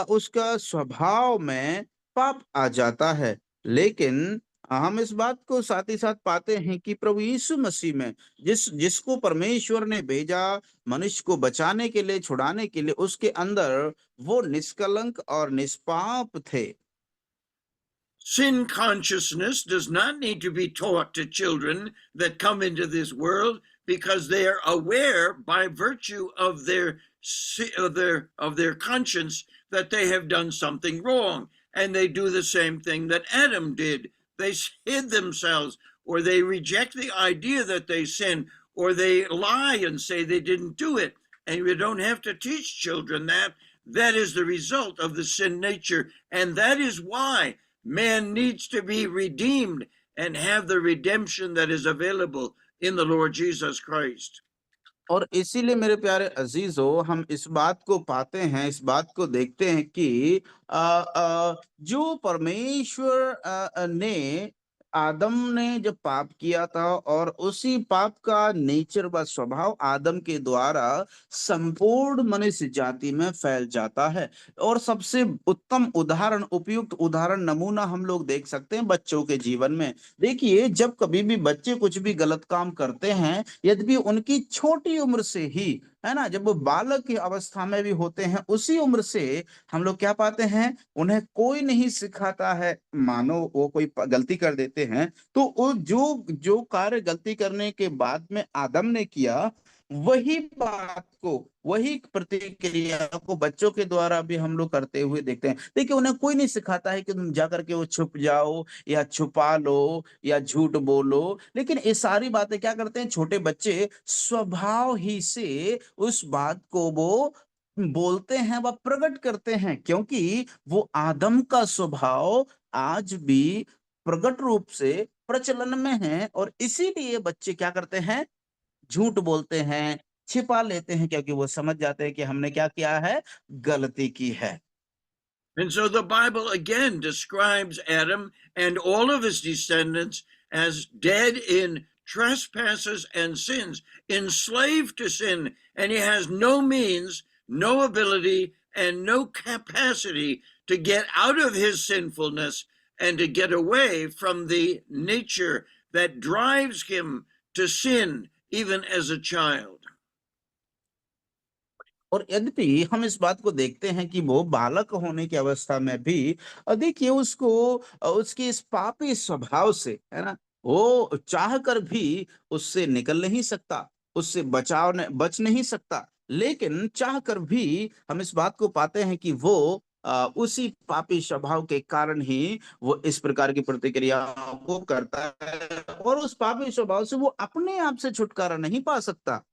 उसका स्वभाव में पाप आ जाता है। लेकिन हम इस बात को साथ ही साथ पाते हैं कि प्रभु यीशु मसीह में जिसको परमेश्वर ने भेजा मनुष्य को बचाने के लिए, छुड़ाने के लिए, उसके अंदर वो निष्कलंक और निष्पाप थे। Sin consciousness does not need to be taught to children that come into this world, because they are aware by virtue of their conscience that they have done something wrong, and they do the same thing that Adam did. They hid themselves, or they reject the idea that they sin, or they lie and say they didn't do it. And you don't have to teach children that. That is the result of the sin nature, and that is why man needs to be redeemed and have the redemption that is available in the Lord Jesus Christ. और इसीलिए मेरे प्यारे अजीजो, हम इस बात को पाते हैं, इस बात को देखते हैं कि जो परमेश्वर ने आदम ने जब पाप किया था और उसी पाप का नेचर व स्वभाव आदम के द्वारा संपूर्ण मनुष्य जाति में फैल जाता है। और सबसे उत्तम उदाहरण, उपयुक्त उदाहरण, नमूना हम लोग देख सकते हैं बच्चों के जीवन में। देखिए, जब कभी भी बच्चे कुछ भी गलत काम करते हैं, यद्यपि उनकी छोटी उम्र से ही, है ना, जब वो बालक की अवस्था में भी होते हैं, उसी उम्र से हम लोग क्या पाते हैं, उन्हें कोई नहीं सिखाता है। मानो वो कोई गलती कर देते हैं, तो वो जो जो कार्य गलती करने के बाद में आदम ने किया, वही बात को, वही प्रतिक्रिया को बच्चों के द्वारा भी हम लोग करते हुए देखते हैं। देखिए, उन्हें कोई नहीं सिखाता है कि तुम जाकर के वो छुप जाओ या छुपा लो या झूठ बोलो, लेकिन ये सारी बातें क्या करते हैं, छोटे बच्चे स्वभाव ही से उस बात को वो बोलते हैं व प्रकट करते हैं, क्योंकि वो आदम का स्वभाव आज भी प्रकट रूप से प्रचलन में है। और इसीलिए बच्चे क्या करते हैं, झूठ बोलते हैं, छिपा लेते हैं, क्योंकि वो समझ जाते हैं कि हमने क्या किया है, गलती की है। And so the Bible again describes Adam and all of his descendants as dead in trespasses and sins, enslaved to sin, and he has no means, no ability, and no capacity to get out of his sinfulness and to get away from the nature that drives him to sin even as a child. और यद्यपि हम इस बात को देखते हैं कि वो बालक होने की अवस्था में भी देखिए उसको उसके इस पापी स्वभाव से, है ना, वो चाह कर भी उससे निकल नहीं सकता, उससे बच नहीं सकता। लेकिन चाह कर भी हम इस बात को पाते हैं कि वो उसी पापी स्वभाव के कारण ही वो इस प्रकार की प्रतिक्रिया को करता है, और उस पापी स्वभाव से वो अपने आप से छुटकारा नहीं पा सकता।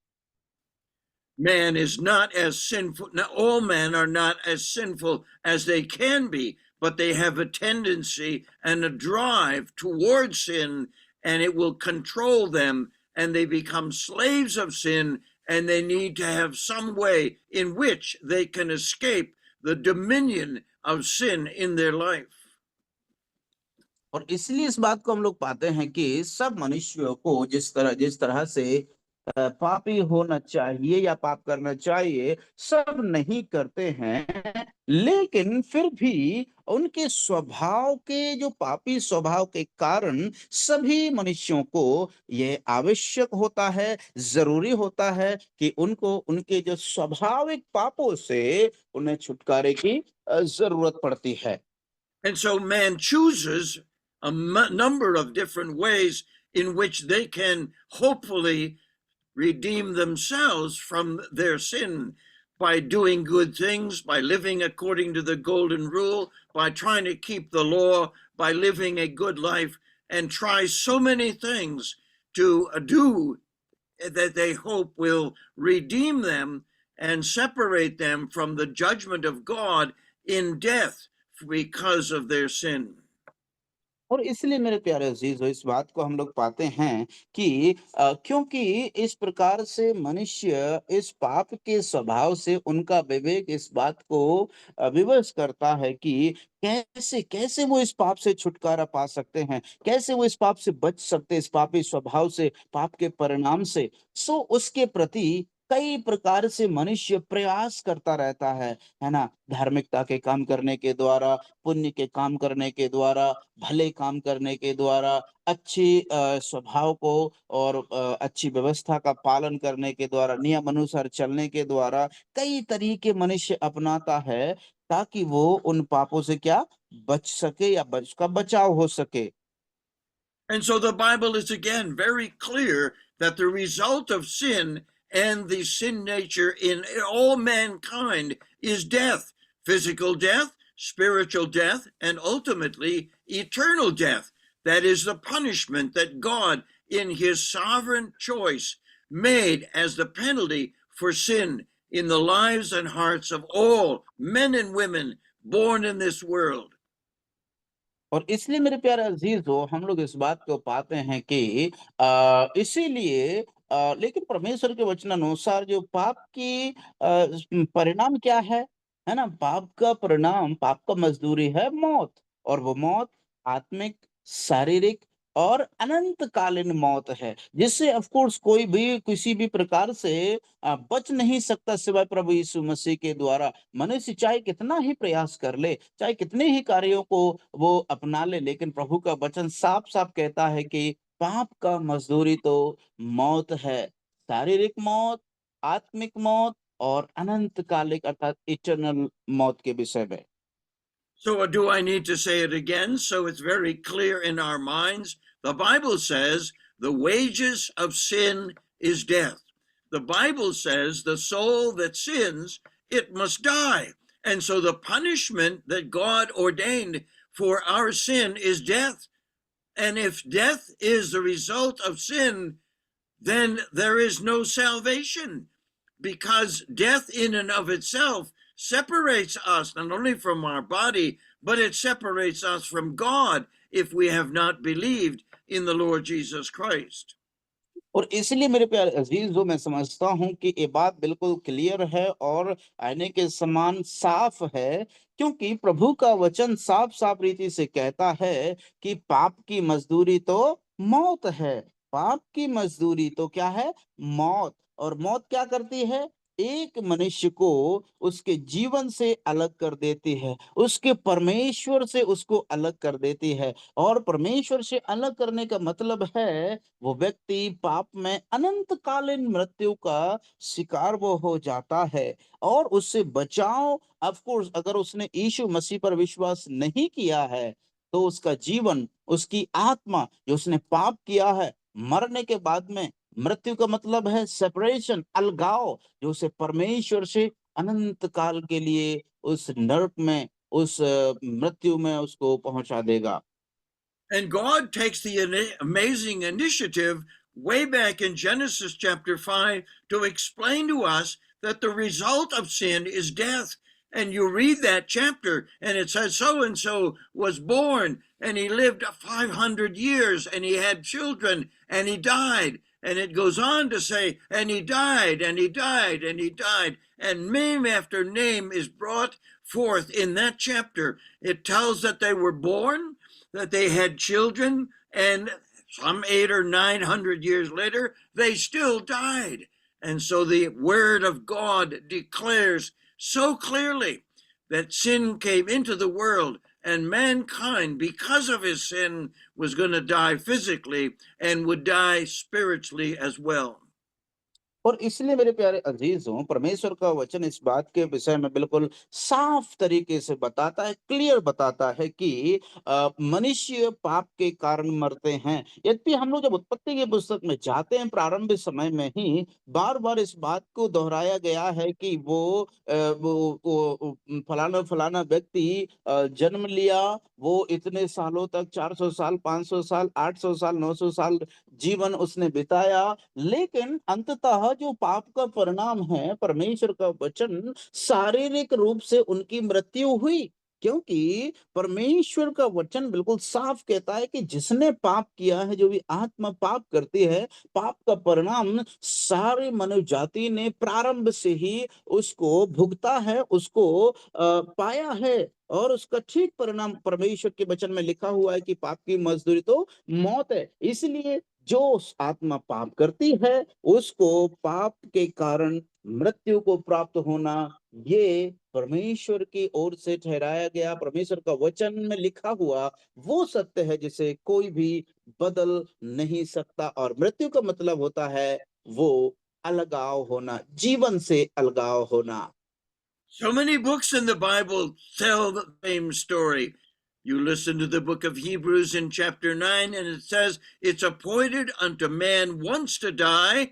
Man is not as sinful. Now, all men are not as sinful as they can be, but they have a tendency and a drive towards sin, and it will control them, and they become slaves of sin, and they need to have some way in which they can escape the dominion of sin in their life. और इसलिए इस बात को हम लोग पाते हैं कि सब मनुष्यों को जिस तरह से पापी होना चाहिए या पाप करना चाहिए, सब नहीं करते हैं। लेकिन फिर भी उनके स्वभाव के, जो पापी स्वभाव के कारण सभी मनुष्यों को यह आवश्यक होता है, जरूरी होता है कि उनको उनके जो स्वाभाविक पापों से उन्हें छुटकारे की जरूरत पड़ती है। And so man chooses a number of different ways in which they can hopefully redeem themselves from their sin. by doing good things, by living according to the golden rule, by trying to keep the law, by living a good life, and try so many things to do that they hope will redeem them and separate them from the judgment of God in death because of their sin. और इसलिए मेरे प्यारे अजीजों इस बात को हम लोग पाते हैं कि क्योंकि इस प्रकार से मनुष्य इस पाप के स्वभाव से उनका विवेक इस बात को विवश करता है कि कैसे कैसे वो इस पाप से छुटकारा पा सकते हैं, कैसे वो इस पाप से बच सकते हैं, इस पापी स्वभाव से, पाप के परिणाम से। सो उसके प्रति कई प्रकार से मनुष्य प्रयास करता रहता है ना? धार्मिकता के काम करने के द्वारा, पुण्य के काम करने के द्वारा, भले काम करने के द्वारा, अच्छी स्वभाव को और अच्छी व्यवस्था का पालन करने के द्वारा, नियम अनुसार चलने के द्वारा कई तरीके मनुष्य अपनाता है ताकि वो उन पापों से क्या बच सके या उसका बचाव हो सके। And so the Bible is again very clear that the result of sin and the sin nature in all mankind is death, physical death, spiritual death, and ultimately eternal death. That is the punishment that God, in his sovereign choice, made as the penalty for sin in the lives and hearts of all men and women born in this world. और इसलिए मेरे प्यारे अजीजों हम लोग इस बात को पाते हैं कि इसीलिए लेकिन परमेश्वर के वचनानुसार जो पाप की परिणाम क्या है ना? पाप का परिणाम, पाप का मजदूरी है मौत, और वो मौत आत्मिक, शारीरिक और अनंतकालीन मौत है, जिससे ऑफ कोर्स कोई भी किसी भी प्रकार से बच नहीं सकता सिवाय प्रभु यीशु मसीह के द्वारा। मनुष्य चाहे कितना ही प्रयास कर ले, चाहे कितने ही कार्यों को वो अपना ले, लेकिन प्रभु का वचन साफ-साफ कहता है कि पाप का मजदूरी तो मौत है। शारीरिक मौत, आत्मिक मौत और अनंतकालिक अर्थात इटर्नल मौत के विषय में। So, do I need to say it again so it's very clear in our minds? The Bible says the wages of sin is death. The Bible says the soul that sins, it must die. And so the punishment that God ordained for our sin is death. And if death is the result of sin, then there is no salvation, because death in and of itself separates us not only from our body, but it separates us from God if we have not believed in the Lord Jesus Christ. और इसलिए मेरे प्यारे अजीजों मैं समझता हूं कि ये बात बिल्कुल क्लियर है और आईने के समान साफ है, क्योंकि प्रभु का वचन साफ साफ रीति से कहता है कि पाप की मजदूरी तो मौत है। पाप की मजदूरी तो क्या है? मौत। और मौत क्या करती है? एक मनुष्य को उसके जीवन से अलग कर देती है, उसके परमेश्वर से उसको अलग कर देती है। और परमेश्वर से अलग करने का मतलब है वो व्यक्ति पाप में अनंतकालीन मृत्यु का शिकार वो हो जाता है। और उससे बचाव ऑफ कोर्स अगर उसने यीशु मसीह पर विश्वास नहीं किया है, तो उसका जीवन, उसकी आत्मा जो उसने पाप किया है, मरने के बाद में मृत्यु का मतलब है सेपरेशन, अलगाव, जो उसे परमेश्वर से अनंत काल के लिए उस नरक में, उस मृत्यु में उसको पहुंचा देगा। And God takes the amazing initiative way back in Genesis chapter 5 to explain to us that the result of sin is death. And you read that chapter and it says so and so was born and he lived 500 years and he had children and he died. And it goes on to say, and he died, and he died, and he died. And name after name is brought forth in that chapter. It tells that they were born, that they had children, and some 800 or 900 years later, they still died. And so the word of God declares so clearly that sin came into the world, and mankind, because of his sin, was going to die physically and would die spiritually as well. और इसलिए मेरे प्यारे अजीजों, परमेश्वर का वचन इस बात के विषय में बिल्कुल साफ तरीके से बताता है, क्लियर बताता है कि मनुष्य पाप के कारण मरते हैं। यद्यपि हम लोग जब उत्पत्ति की पुस्तक में जाते हैं, प्रारंभिक समय में ही बार बार इस बात को दोहराया गया है कि वो फलाना फलाना व्यक्ति जन्म लिया, वो इतने सालों तक 400 साल, 500 साल, 800 साल, 900 साल जीवन उसने बिताया। लेकिन अंततः जो पाप का परिणाम है, परमेश्वर का वचन शारीरिक रूप से उनकी मृत्यु हुई। क्योंकि परमेश्वर का वचन बिल्कुल साफ कहता है कि जिसने पाप किया है, जो भी आत्मा पाप करती है, पाप का परिणाम सारी मानव जाति ने प्रारंभ से ही उसको भुगता है, उसको पाया है। और उसका ठीक परिणाम परमेश्वर के वचन में लिखा हुआ है कि पाप की मजदूरी तो मौत है। इसलिए जो आत्मा पाप करती है, उसको पाप के कारण मृत्यु को प्राप्त होना, ये परमेश्वर की ओर से ठहराया गया, परमेश्वर का वचन में लिखा हुआ वो सत्य है जिसे कोई भी बदल नहीं सकता। और मृत्यु का मतलब होता है वो अलगाव होना, जीवन से अलगाव होना। So many books in the Bible tell the same story. You listen to the book of Hebrews in chapter 9, and it says, "It's appointed unto man once to die,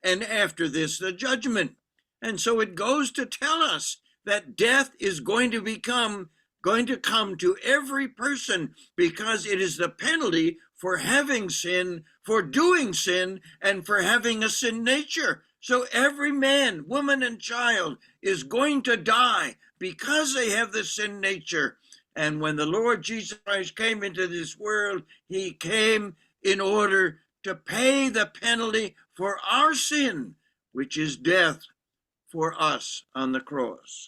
and after this the judgment." And so it goes to tell us that death is going to come to every person, because it is the penalty for having sin, for doing sin, and for having a sin nature. So every man, woman, and child is going to die because they have the sin nature. And when the Lord Jesus Christ came into this world, he came in order to pay the penalty for our sin, which is death, for us on the cross.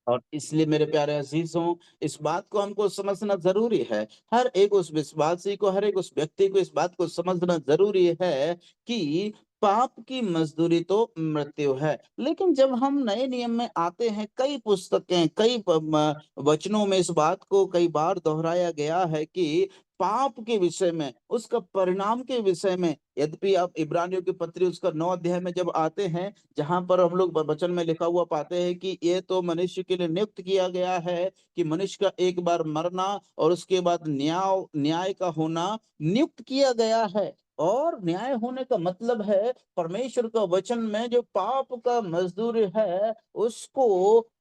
और इसलिए मेरे प्यारे अजीजों, इस बात को हमको समझना जरूरी है। हर एक उस विश्वासी को, हर एक उस व्यक्ति को इस बात को समझना जरूरी है कि पाप की मजदूरी तो मृत्यु है। लेकिन जब हम नए नियम में आते हैं, कई पुस्तकें, वचनों में इस बात को कई बार दोहराया गया है कि पाप के विषय में, उसका परिणाम के विषय में। यद्यपि आप इब्रानियों की पत्री उसका 9 अध्याय में जब आते हैं, जहां पर हम लोग वचन में लिखा हुआ पाते हैं कि ये तो मनुष्य के लिए नियुक्त किया गया है कि मनुष्य का एक बार मरना और उसके बाद न्याय न्याय का होना नियुक्त किया गया है। और न्याय होने का मतलब है, परमेश्वर का वचन में जो पाप का मजदूर है, उसको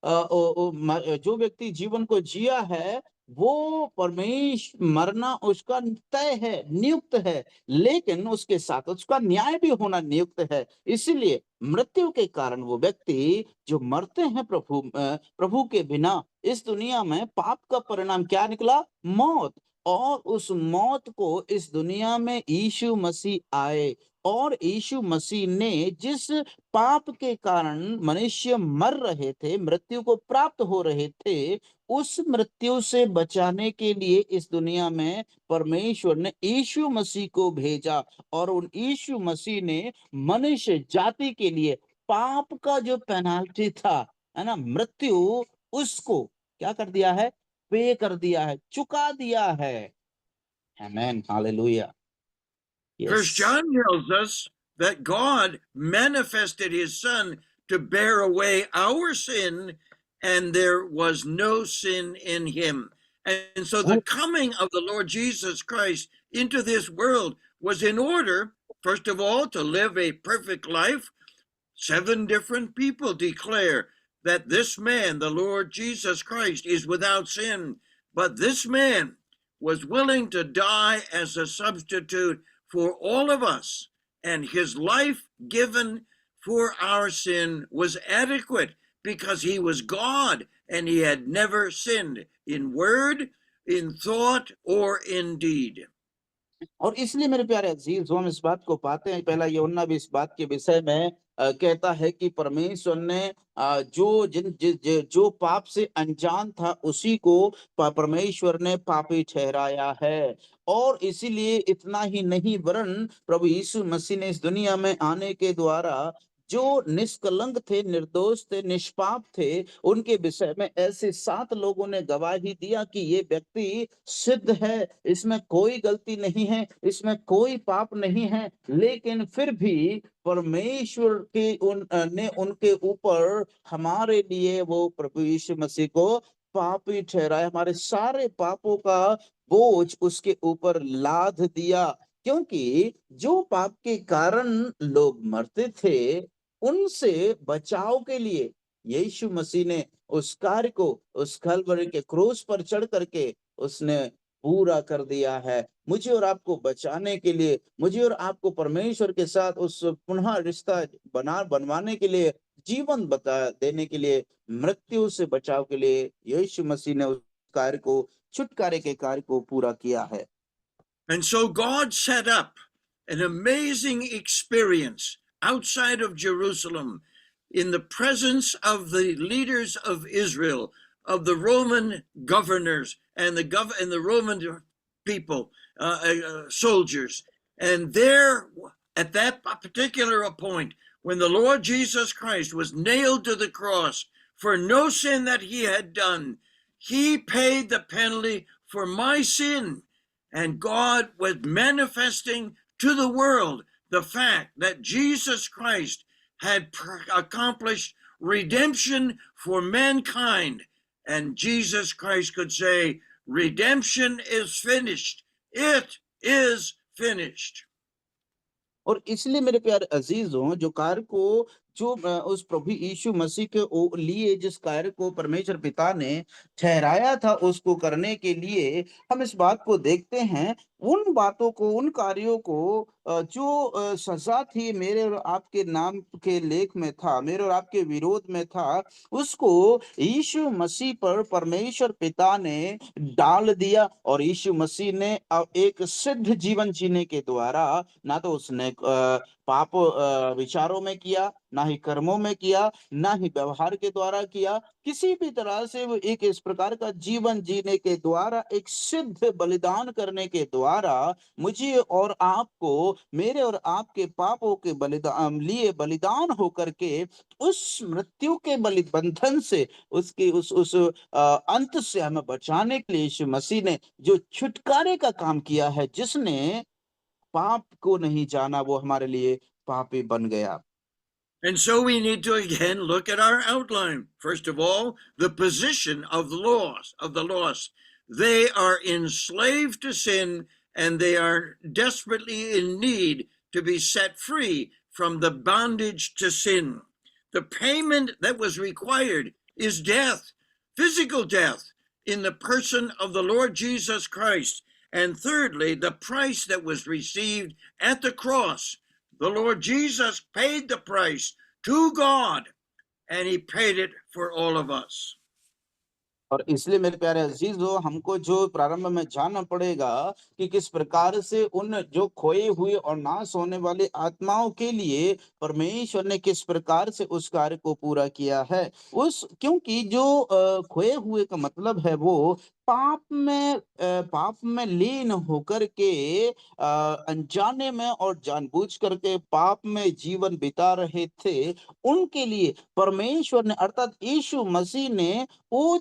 जो व्यक्ति जीवन को जिया है, वो मरना उसका तय है, नियुक्त है। लेकिन उसके साथ उसका न्याय भी होना नियुक्त है। इसीलिए मृत्यु के कारण वो व्यक्ति जो मरते हैं प्रभु के बिना इस दुनिया में, पाप का परिणाम क्या निकला? मौत। और उस मौत को इस दुनिया में यीशु मसीह आए, और यीशु मसीह ने जिस पाप के कारण मनुष्य मर रहे थे, मृत्यु को प्राप्त हो रहे थे, उस मृत्यु से बचाने के लिए इस दुनिया में परमेश्वर ने यीशु मसीह को भेजा। और उन यीशु मसीह ने मनुष्य जाति के लिए पाप का जो पेनाल्टी था, है ना, मृत्यु, उसको क्या कर दिया है? पे कर दिया है, चुका दिया है। Amen, hallelujah. First yes. John tells us that God manifested his Son to bear away our sin, and there was no sin in him. And so the coming of the Lord Jesus Christ into this world was in order, first of all, to live a perfect life. 7 different people declare that this man, the Lord Jesus Christ, is without sin. But this man was willing to die as a substitute for all of us, and his life given for our sin was adequate because he was God and he had never sinned in word, in thought, or in deed. और इसलिए मेरे प्यारे अजीज, हम इस बात को पाते हैं, पहला यूहन्ना भी इस बात के विषय में कहता है कि परमेश्वर ने जो पाप से अनजान था, उसी को परमेश्वर ने पापी ठहराया है। और इसीलिए इतना ही नहीं, वरन प्रभु यीशु मसीह ने इस दुनिया में आने के द्वारा जो निष्कलंक थे, निर्दोष थे, निष्पाप थे, उनके विषय में ऐसे 7 लोगों ने गवाही दिया कि ये व्यक्ति सिद्ध है, इसमें कोई गलती नहीं है, इसमें कोई पाप नहीं है। लेकिन फिर भी परमेश्वर के ने उनके ऊपर हमारे लिए वो प्रभु यीशु मसीह को पापी ठहराया, हमारे सारे पापों का बोझ उसके ऊपर लाद दिया। क्योंकि जो पाप के कारण लोग मरते थे, उनसे बचाव के लिए यीशु मसीह ने उस कार्य को उस कलवरी के क्रूस पर चढ़ करके उसने पूरा कर दिया है। मुझे और आपको बचाने के लिए, मुझे और आपको परमेश्वर के साथ उस पुनः रिश्ता बनवाने के लिए, जीवन बता देने के लिए, मृत्यु से बचाव के लिए यीशु मसीह ने उस कार्य को, छुटकारे के कार्य को पूरा किया है। And so God set up an amazing experience outside of Jerusalem in the presence of the leaders of Israel, of the Roman governors and the Roman people, soldiers. And there, at that particular point, when the Lord Jesus Christ was nailed to the cross for no sin that he had done, he paid the penalty for my sin. And God was manifesting to the world the fact that Jesus Christ had accomplished redemption for mankind. And Jesus Christ could say, redemption is finished. It is finished. और इसलिए मेरे प्यारे अजीजों, जो कार्य को जो उस प्रभु यीशु मसीह के लिए जिस कार्य को परमेश्वर पिता ने ठहराया था उसको करने के लिए, हम इस बात को देखते हैं, उन बातों को, उन कार्यों को जो सजा थी मेरे और आपके नाम के लेख में था, मेरे और आपके विरोध में था, उसको यीशु मसीह पर परमेश्वर पिता ने डाल दिया। और यीशु मसीह ने एक सिद्ध जीवन जीने के द्वारा, ना तो उसने पाप विचारों में किया, ना ही कर्मों में किया, ना ही व्यवहार के द्वारा किया, किसी भी तरह से वो एक इस प्रकार का जीवन जीने के द्वारा, एक सिद्ध बलिदान करने के द्वारा मुझे और आपको, मेरे और आपके पापों के बलिदान लिए बलिदान होकर के उस मृत्यु के बंधन से, उसके उस अंत से हमें बचाने के लिए यीशु मसीह ने जो छुटकारे का काम किया है, जिसने पाप को नहीं जाना, वो हमारे लिए पापी बन गया। And so we need to again look at our outline. First of all, the position of the lost. They are enslaved to sin, and they are desperately in need to be set free from the bondage to sin. The payment that was required is death, physical death, in the person of the Lord Jesus Christ. And thirdly, the price that was received at the cross. The Lord Jesus paid the price to God, and he paid it for all of us. और इसलिए मेरे प्यारे अजीजों, हमको जो प्रारंभ में जानना पड़ेगा कि किस प्रकार से उन जो खोए हुए और नाश होने वाली आत्माओं के लिए परमेश्वर ने किस प्रकार से उस कार्य को पूरा किया है। क्योंकि जो खोए हुए का मतलब है वो पाप में लीन होकर के अनजाने में और जानबूझ करके पाप में जीवन बिता रहे थे, उनके लिए परमेश्वर ने, अर्थात यीशु मसीह ने वो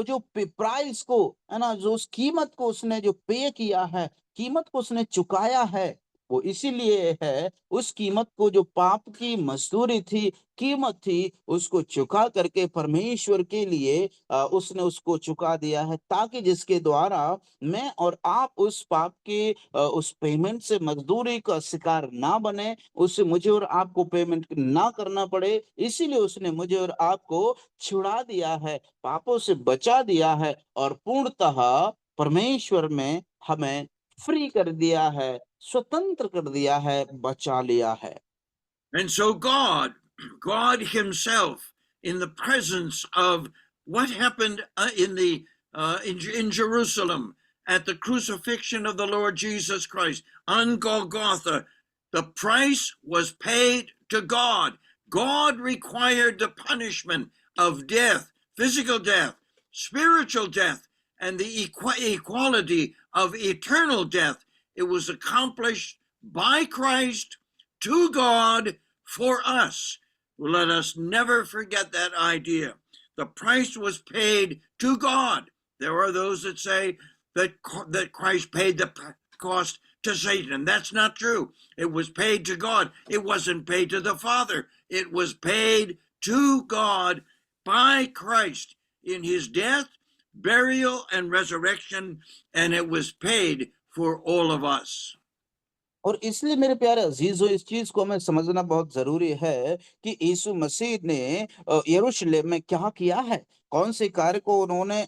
जो प्राइस को, है ना, जो उस कीमत को उसने जो पे किया है, कीमत को उसने चुकाया है, वो इसीलिए है, उस कीमत को, जो पाप की मजदूरी थी, कीमत थी, उसको चुका करके परमेश्वर के लिए उसने उसको चुका दिया है, ताकि जिसके द्वारा मैं और आप उस पाप के उस पेमेंट से, मजदूरी का शिकार ना बने, उससे मुझे और आपको पेमेंट ना करना पड़े। इसीलिए उसने मुझे और आपको छुड़ा दिया है, पापों से बचा दिया है, और पूर्णतः परमेश्वर में हमें फ्री कर दिया है, स्वतंत्र कर दिया है, बचा लिया है। And so God himself, in the presence of what happened in Jerusalem at the crucifixion of the Lord Jesus Christ on Golgotha, the price was paid to God. God required the punishment of death, physical death, spiritual death, and the equality of eternal death. It was accomplished by Christ to God for us. Let us never forget that idea. The price was paid to God. There are those that say that Christ paid the cost to Satan. That's not true. It was paid to God. It wasn't paid to the Father. It was paid to God by Christ in his death, burial, and resurrection, and it was paid for all of us. और इसलिए मेरे प्यारे अजीजों, इस चीज को हमें समझना बहुत जरूरी है कि यीशु मसीह ने यरूशलेम में क्या किया है, कौन से कार्य को उन्होंने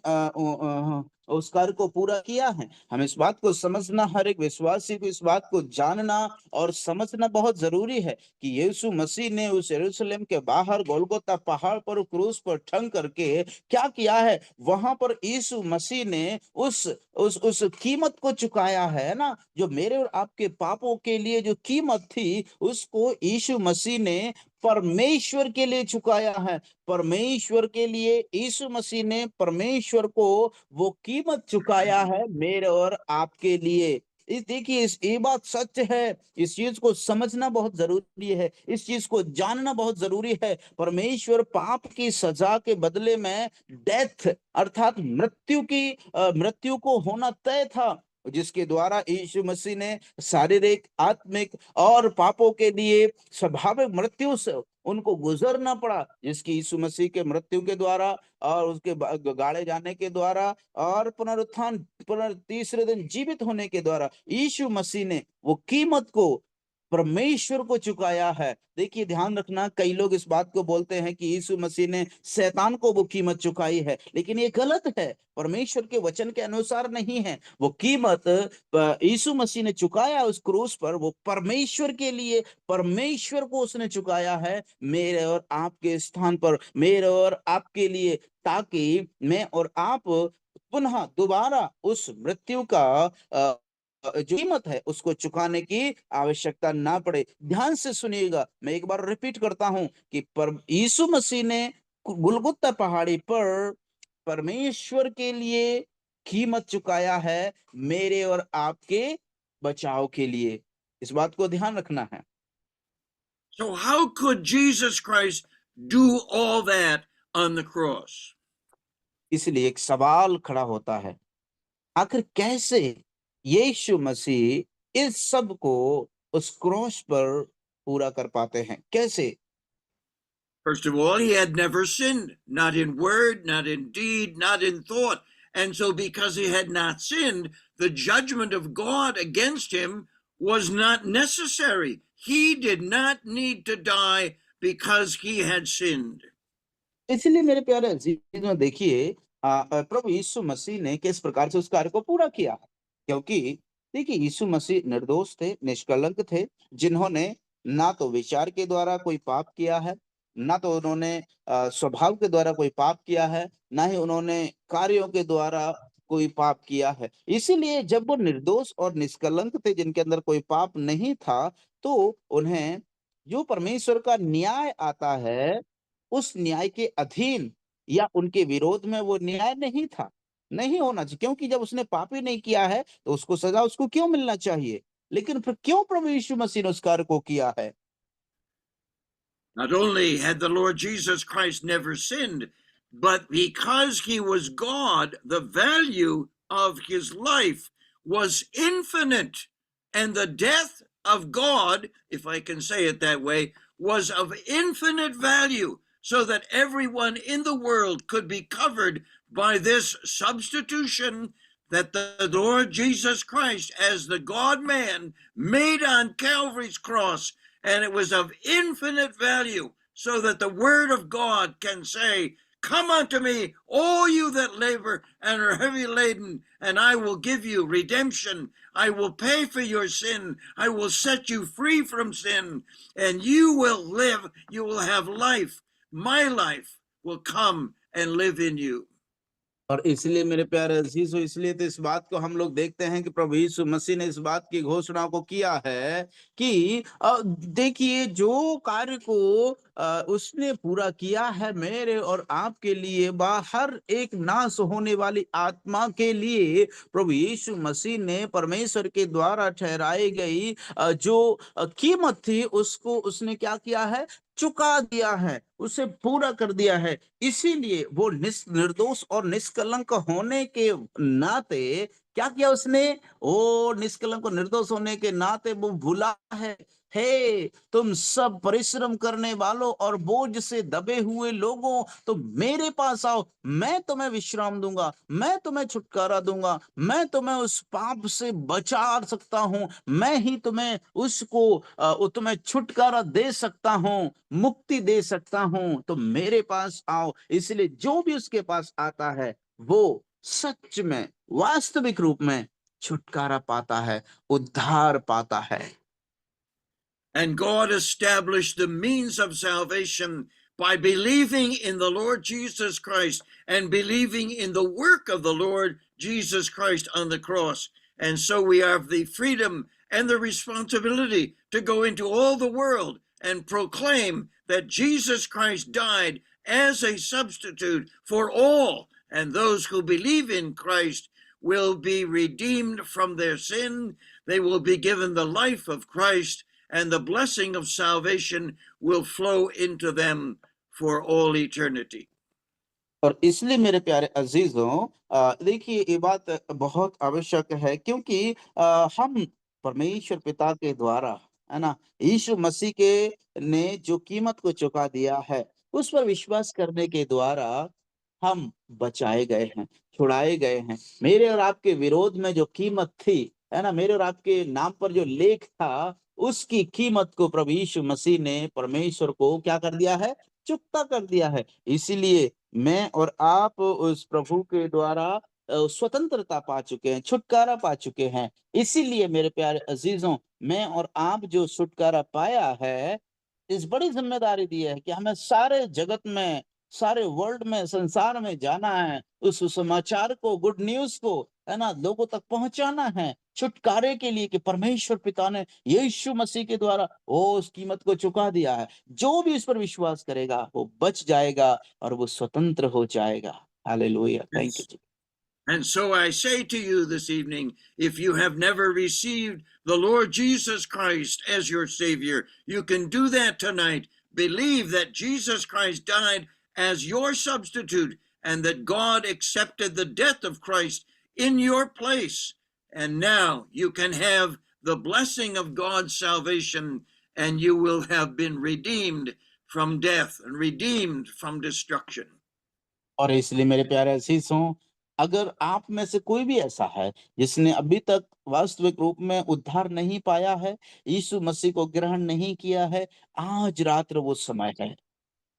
उस कार्य को पूरा किया है। हम इस बात को समझना, हर एक विश्वासी को इस बात को जानना और समझना बहुत जरूरी है कि यीशु मसीह ने उस यरूशलेम के बाहर गोलगोता पहाड़ पर क्रूस पर ठंग करके क्या किया है। वहां पर यीशु मसीह ने उस कीमत को चुकाया है ना, जो मेरे और आपके पापों के लिए जो कीमत थी, उसको यीशु मसीह ने परमेश्वर के लिए चुकाया है। परमेश्वर के लिए यीशु मसीह ने परमेश्वर को वो कीमत चुकाया है मेरे और आपके लिए। इस देखिए, ये बात सच है, इस चीज को समझना बहुत जरूरी है, इस चीज को जानना बहुत जरूरी है। परमेश्वर पाप की सजा के बदले में डेथ अर्थात मृत्यु को होना तय था, जिसके द्वारा यीशु मसीह ने शारीरिक, आत्मिक और पापों के लिए स्वाभाविक मृत्यु से उनको गुजरना पड़ा, जिसकी यीशु मसीह के मृत्यु के द्वारा और उसके गाड़े जाने के द्वारा और पुनरुत्थान तीसरे दिन जीवित होने के द्वारा यीशु मसीह ने वो कीमत को परमेश्वर को चुकाया है। देखिए, ध्यान रखना, कई लोग इस बात को बोलते हैं कि यीशु मसीह ने शैतान को वो कीमत चुकाई है, लेकिन ये गलत है, परमेश्वर के वचन के अनुसार नहीं है। वो कीमत यीशु मसीह ने चुकाया उस क्रूस पर, वो परमेश्वर के लिए, परमेश्वर को उसने चुकाया है मेरे और आपके स्थान पर, मेरे और आपके लिए, ताकि मैं और आप पुनः दोबारा उस मृत्यु का जो कीमत है उसको चुकाने की आवश्यकता ना पड़े। ध्यान से सुनिएगा, मैं एक बार रिपीट करता हूं कि यीशु मसीह ने गुलगुता पहाड़ी पर परमेश्वर के लिए कीमत चुकाया है मेरे और आपके बचाव के लिए। इस बात को ध्यान रखना है। So how could Jesus Christ do all that on the cross? इसलिए एक सवाल खड़ा होता है, आखिर कैसे यीशु मसीह इस सब को उस क्रॉस पर पूरा कर पाते हैं, कैसे? First of all, he had never sinned, not in word, not in deed, not in thought. And so because he had not sinned, the judgment of God against him was not necessary. He did not need to die because he had sinned. इसलिए मेरे प्यारे अजीजों, देखिए, प्रभु यीशु मसीह ने किस प्रकार से उस कार्य को पूरा किया, क्योंकि देखिए, यीशु मसीह निर्दोष थे, निष्कलंक थे, जिन्होंने ना तो विचार के द्वारा कोई पाप किया है, ना तो उन्होंने स्वभाव के द्वारा कोई पाप किया है, ना ही उन्होंने कार्यों के द्वारा कोई पाप किया है। इसीलिए जब वो निर्दोष और निष्कलंक थे, जिनके अंदर कोई पाप नहीं था, तो उन्हें जो परमेश्वर का न्याय आता है, उस न्याय के अधीन या उनके विरोध में वो न्याय नहीं था, नहीं होना चाहिए, क्योंकि जब उसने पाप ही नहीं किया है तो उसको सजा उसको क्यों मिलना चाहिए। लेकिन फिर क्यों प्रभु यीशु मसीह ने उस कार्य को किया है? Not only had the Lord Jesus Christ never sinned, but because he was God, the value of his life was infinite. And the death of God, if I can say it that way, was of infinite value, so that everyone in the world could be covered by this substitution that the Lord Jesus Christ, as the God-man, made on Calvary's cross. And it was of infinite value, so that the word of God can say, "Come unto me, all you that labor and are heavy laden, and I will give you redemption. I will pay for your sin. I will set you free from sin, and you will live. You will have life. My life will come and live in you." और इसलिए मेरे प्यारे अजीजों, इसलिए तो इस बात को हम लोग देखते हैं कि प्रभु यीशु मसीह ने इस बात की घोषणा को किया है कि देखिए, जो कार्य को उसने पूरा किया है मेरे और आपके लिए, बाहर एक नाश होने वाली आत्मा के लिए प्रभु यीशु मसीह ने परमेश्वर के द्वारा ठहराई गई जो कीमत थी, उसको उसने क्या किया है, चुका दिया है, उसे पूरा कर दिया है। इसीलिए वो निर्दोष और निष्कलंक होने के नाते क्या किया उसने, ओ निष्कलंक और निर्दोष होने के नाते वो भूला है, हे तुम सब परिश्रम करने वालों और बोझ से दबे हुए लोगों, तो मेरे पास आओ, मैं तुम्हें विश्राम दूंगा, मैं तुम्हें छुटकारा दूंगा, मैं तुम्हें उस पाप से बचा सकता हूं, मैं ही तुम्हें तुम्हें छुटकारा दे सकता हूं, मुक्ति दे सकता हूं, तो मेरे पास आओ। इसलिए जो भी उसके पास आता है वो सच में, वास्तविक रूप में छुटकारा पाता है, उद्धार पाता है। And God established the means of salvation by believing in the Lord Jesus Christ and believing in the work of the Lord Jesus Christ on the cross. And so we have the freedom and the responsibility to go into all the world and proclaim that Jesus Christ died as a substitute for all, and those who believe in Christ will be redeemed from their sin. They will be given the life of Christ, and the blessing of salvation will flow into them for all eternity. और इसलिए मेरे प्यारे अजीजों, देखिए, ये बात बहुत आवश्यक है, क्योंकि हम परमेश्वर पिता के द्वारा, है ना, यीशु मसीह के ने जो कीमत को चुका दिया है, उस पर विश्वास करने के द्वारा हम बचाए गए हैं, छुड़ाए गए हैं। मेरे और आपके विरोध में जो कीमत थी, है ना, मेरे और आपके नाम पर जो लेख था, उसकी कीमत को प्रभु यीशु मसीह ने परमेश्वर को क्या कर दिया है, चुकता कर दिया है। इसीलिए मैं और आप उस प्रभु के द्वारा स्वतंत्रता पा चुके हैं, छुटकारा पा चुके हैं। इसीलिए मेरे प्यारे अजीजों, मैं और आप जो छुटकारा पाया है, इस बड़ी जिम्मेदारी दी है कि हमें सारे जगत में, सारे वर्ल्ड में, संसार में जाना है, उस सुसमाचार को, गुड न्यूज को, है ना, लोगों तक पहुंचाना है, छुटकारे के लिए, कि परमेश्वर पिता ने यीशु मसीह के द्वारा उस कीमत को चुका दिया है। जो भी इस पर विश्वास करेगा वो बच जाएगा और वो स्वतंत्र हो जाएगा। Hallelujah, thank you. And so I say to you this evening, if you have never received the Lord Jesus Christ as your Savior, you can do that tonight. Believe that Jesus Christ died as your substitute and that God accepted the death of Christ in your place. And now you can have the blessing of God's salvation, and you will have been redeemed from death and redeemed from destruction. और इसलिए मेरे प्यारे अजीजों, अगर आप में से कोई भी ऐसा है जिसने अभी तक वास्तविक रूप में उद्धार नहीं पाया है, यीशु मसीह को ग्रहण नहीं किया है, आज रात्र वो समय है।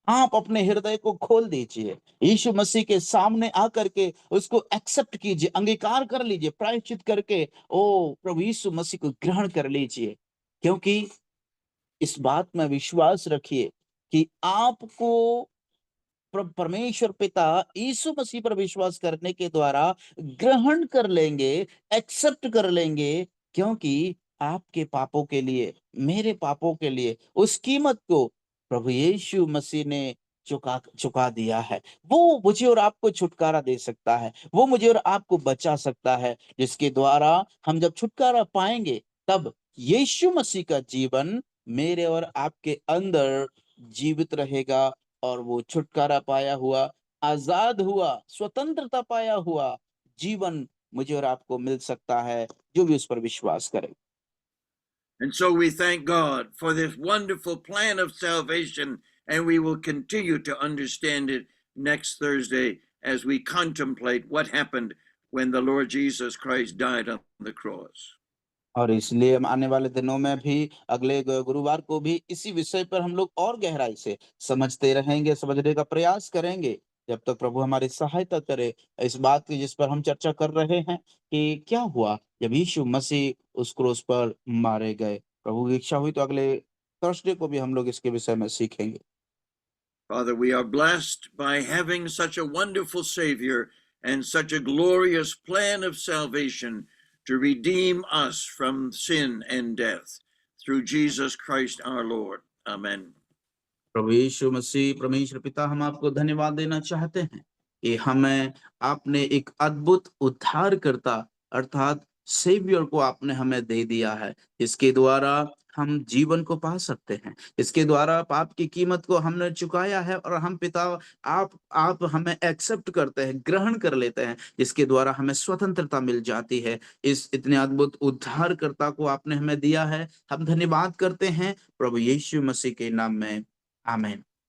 आप अपने हृदय को खोल दीजिए, यीशु मसीह के सामने आकर के उसको एक्सेप्ट कीजिए, अंगीकार कर लीजिए, प्रायश्चित करके ओ प्रभु यीशु मसीह को ग्रहण कर लीजिए। क्योंकि इस बात में विश्वास रखिए कि आपको परमेश्वर पिता यीशु मसीह पर विश्वास करने के द्वारा ग्रहण कर लेंगे, एक्सेप्ट कर लेंगे, क्योंकि आपके पापों के लिए, मेरे पापों के लिए उस कीमत को प्रभु यीशु मसीह ने चुका चुका दिया है। वो मुझे और आपको छुटकारा दे सकता है, वो मुझे और आपको बचा सकता है, जिसके द्वारा हम जब छुटकारा पाएंगे, तब यीशु मसीह का जीवन मेरे और आपके अंदर जीवित रहेगा, और वो छुटकारा पाया हुआ, आजाद हुआ, स्वतंत्रता पाया हुआ जीवन मुझे और आपको मिल सकता है, जो भी उस पर विश्वास करे। And so we thank God for this wonderful plan of salvation, and we will continue to understand it next Thursday as we contemplate what happened when the Lord Jesus Christ died on the cross. और इसलिए हम आने वाले दिनों में भी, अगले गुरुवार को भी इसी विषय पर हम लोग और गहराई से समझते रहेंगे, समझने का प्रयास करेंगे, जब तक प्रभु हमारी सहायता करे इस बात की जिस पर हम चर्चा कर रहे हैं कि क्या हुआ जब यीशु मसीह उस क्रूस पर मारे गए। प्रभु की इच्छा हुई तो अगले थर्सडे को भी हम लोग इसके विषय में सीखेंगे। Father, we are blessed by having such a wonderful Savior and such a glorious plan of salvation to redeem us from sin and death through Jesus Christ our Lord. Amen. प्रभु यीशु मसीह परमेश्वर पिता, हम आपको धन्यवाद देना चाहते हैं कि हमें आपने एक अद्भुत उद्धारकर्ता अर्थात सेवियर को आपने हमें दे दिया है। इसके द्वारा हम जीवन को पा सकते हैं। इसके द्वारा पाप की कीमत को हमने चुकाया है और हम पिता आप हमें एक्सेप्ट करते हैं, ग्रहण कर लेते हैं, जिसके द्वारा हमें स्वतंत्रता मिल जाती है। इस इतने अद्भुत उद्धारकर्ता को आपने हमें दिया है। हम धन्यवाद करते हैं प्रभु यीशु मसीह के नाम में। आमीन।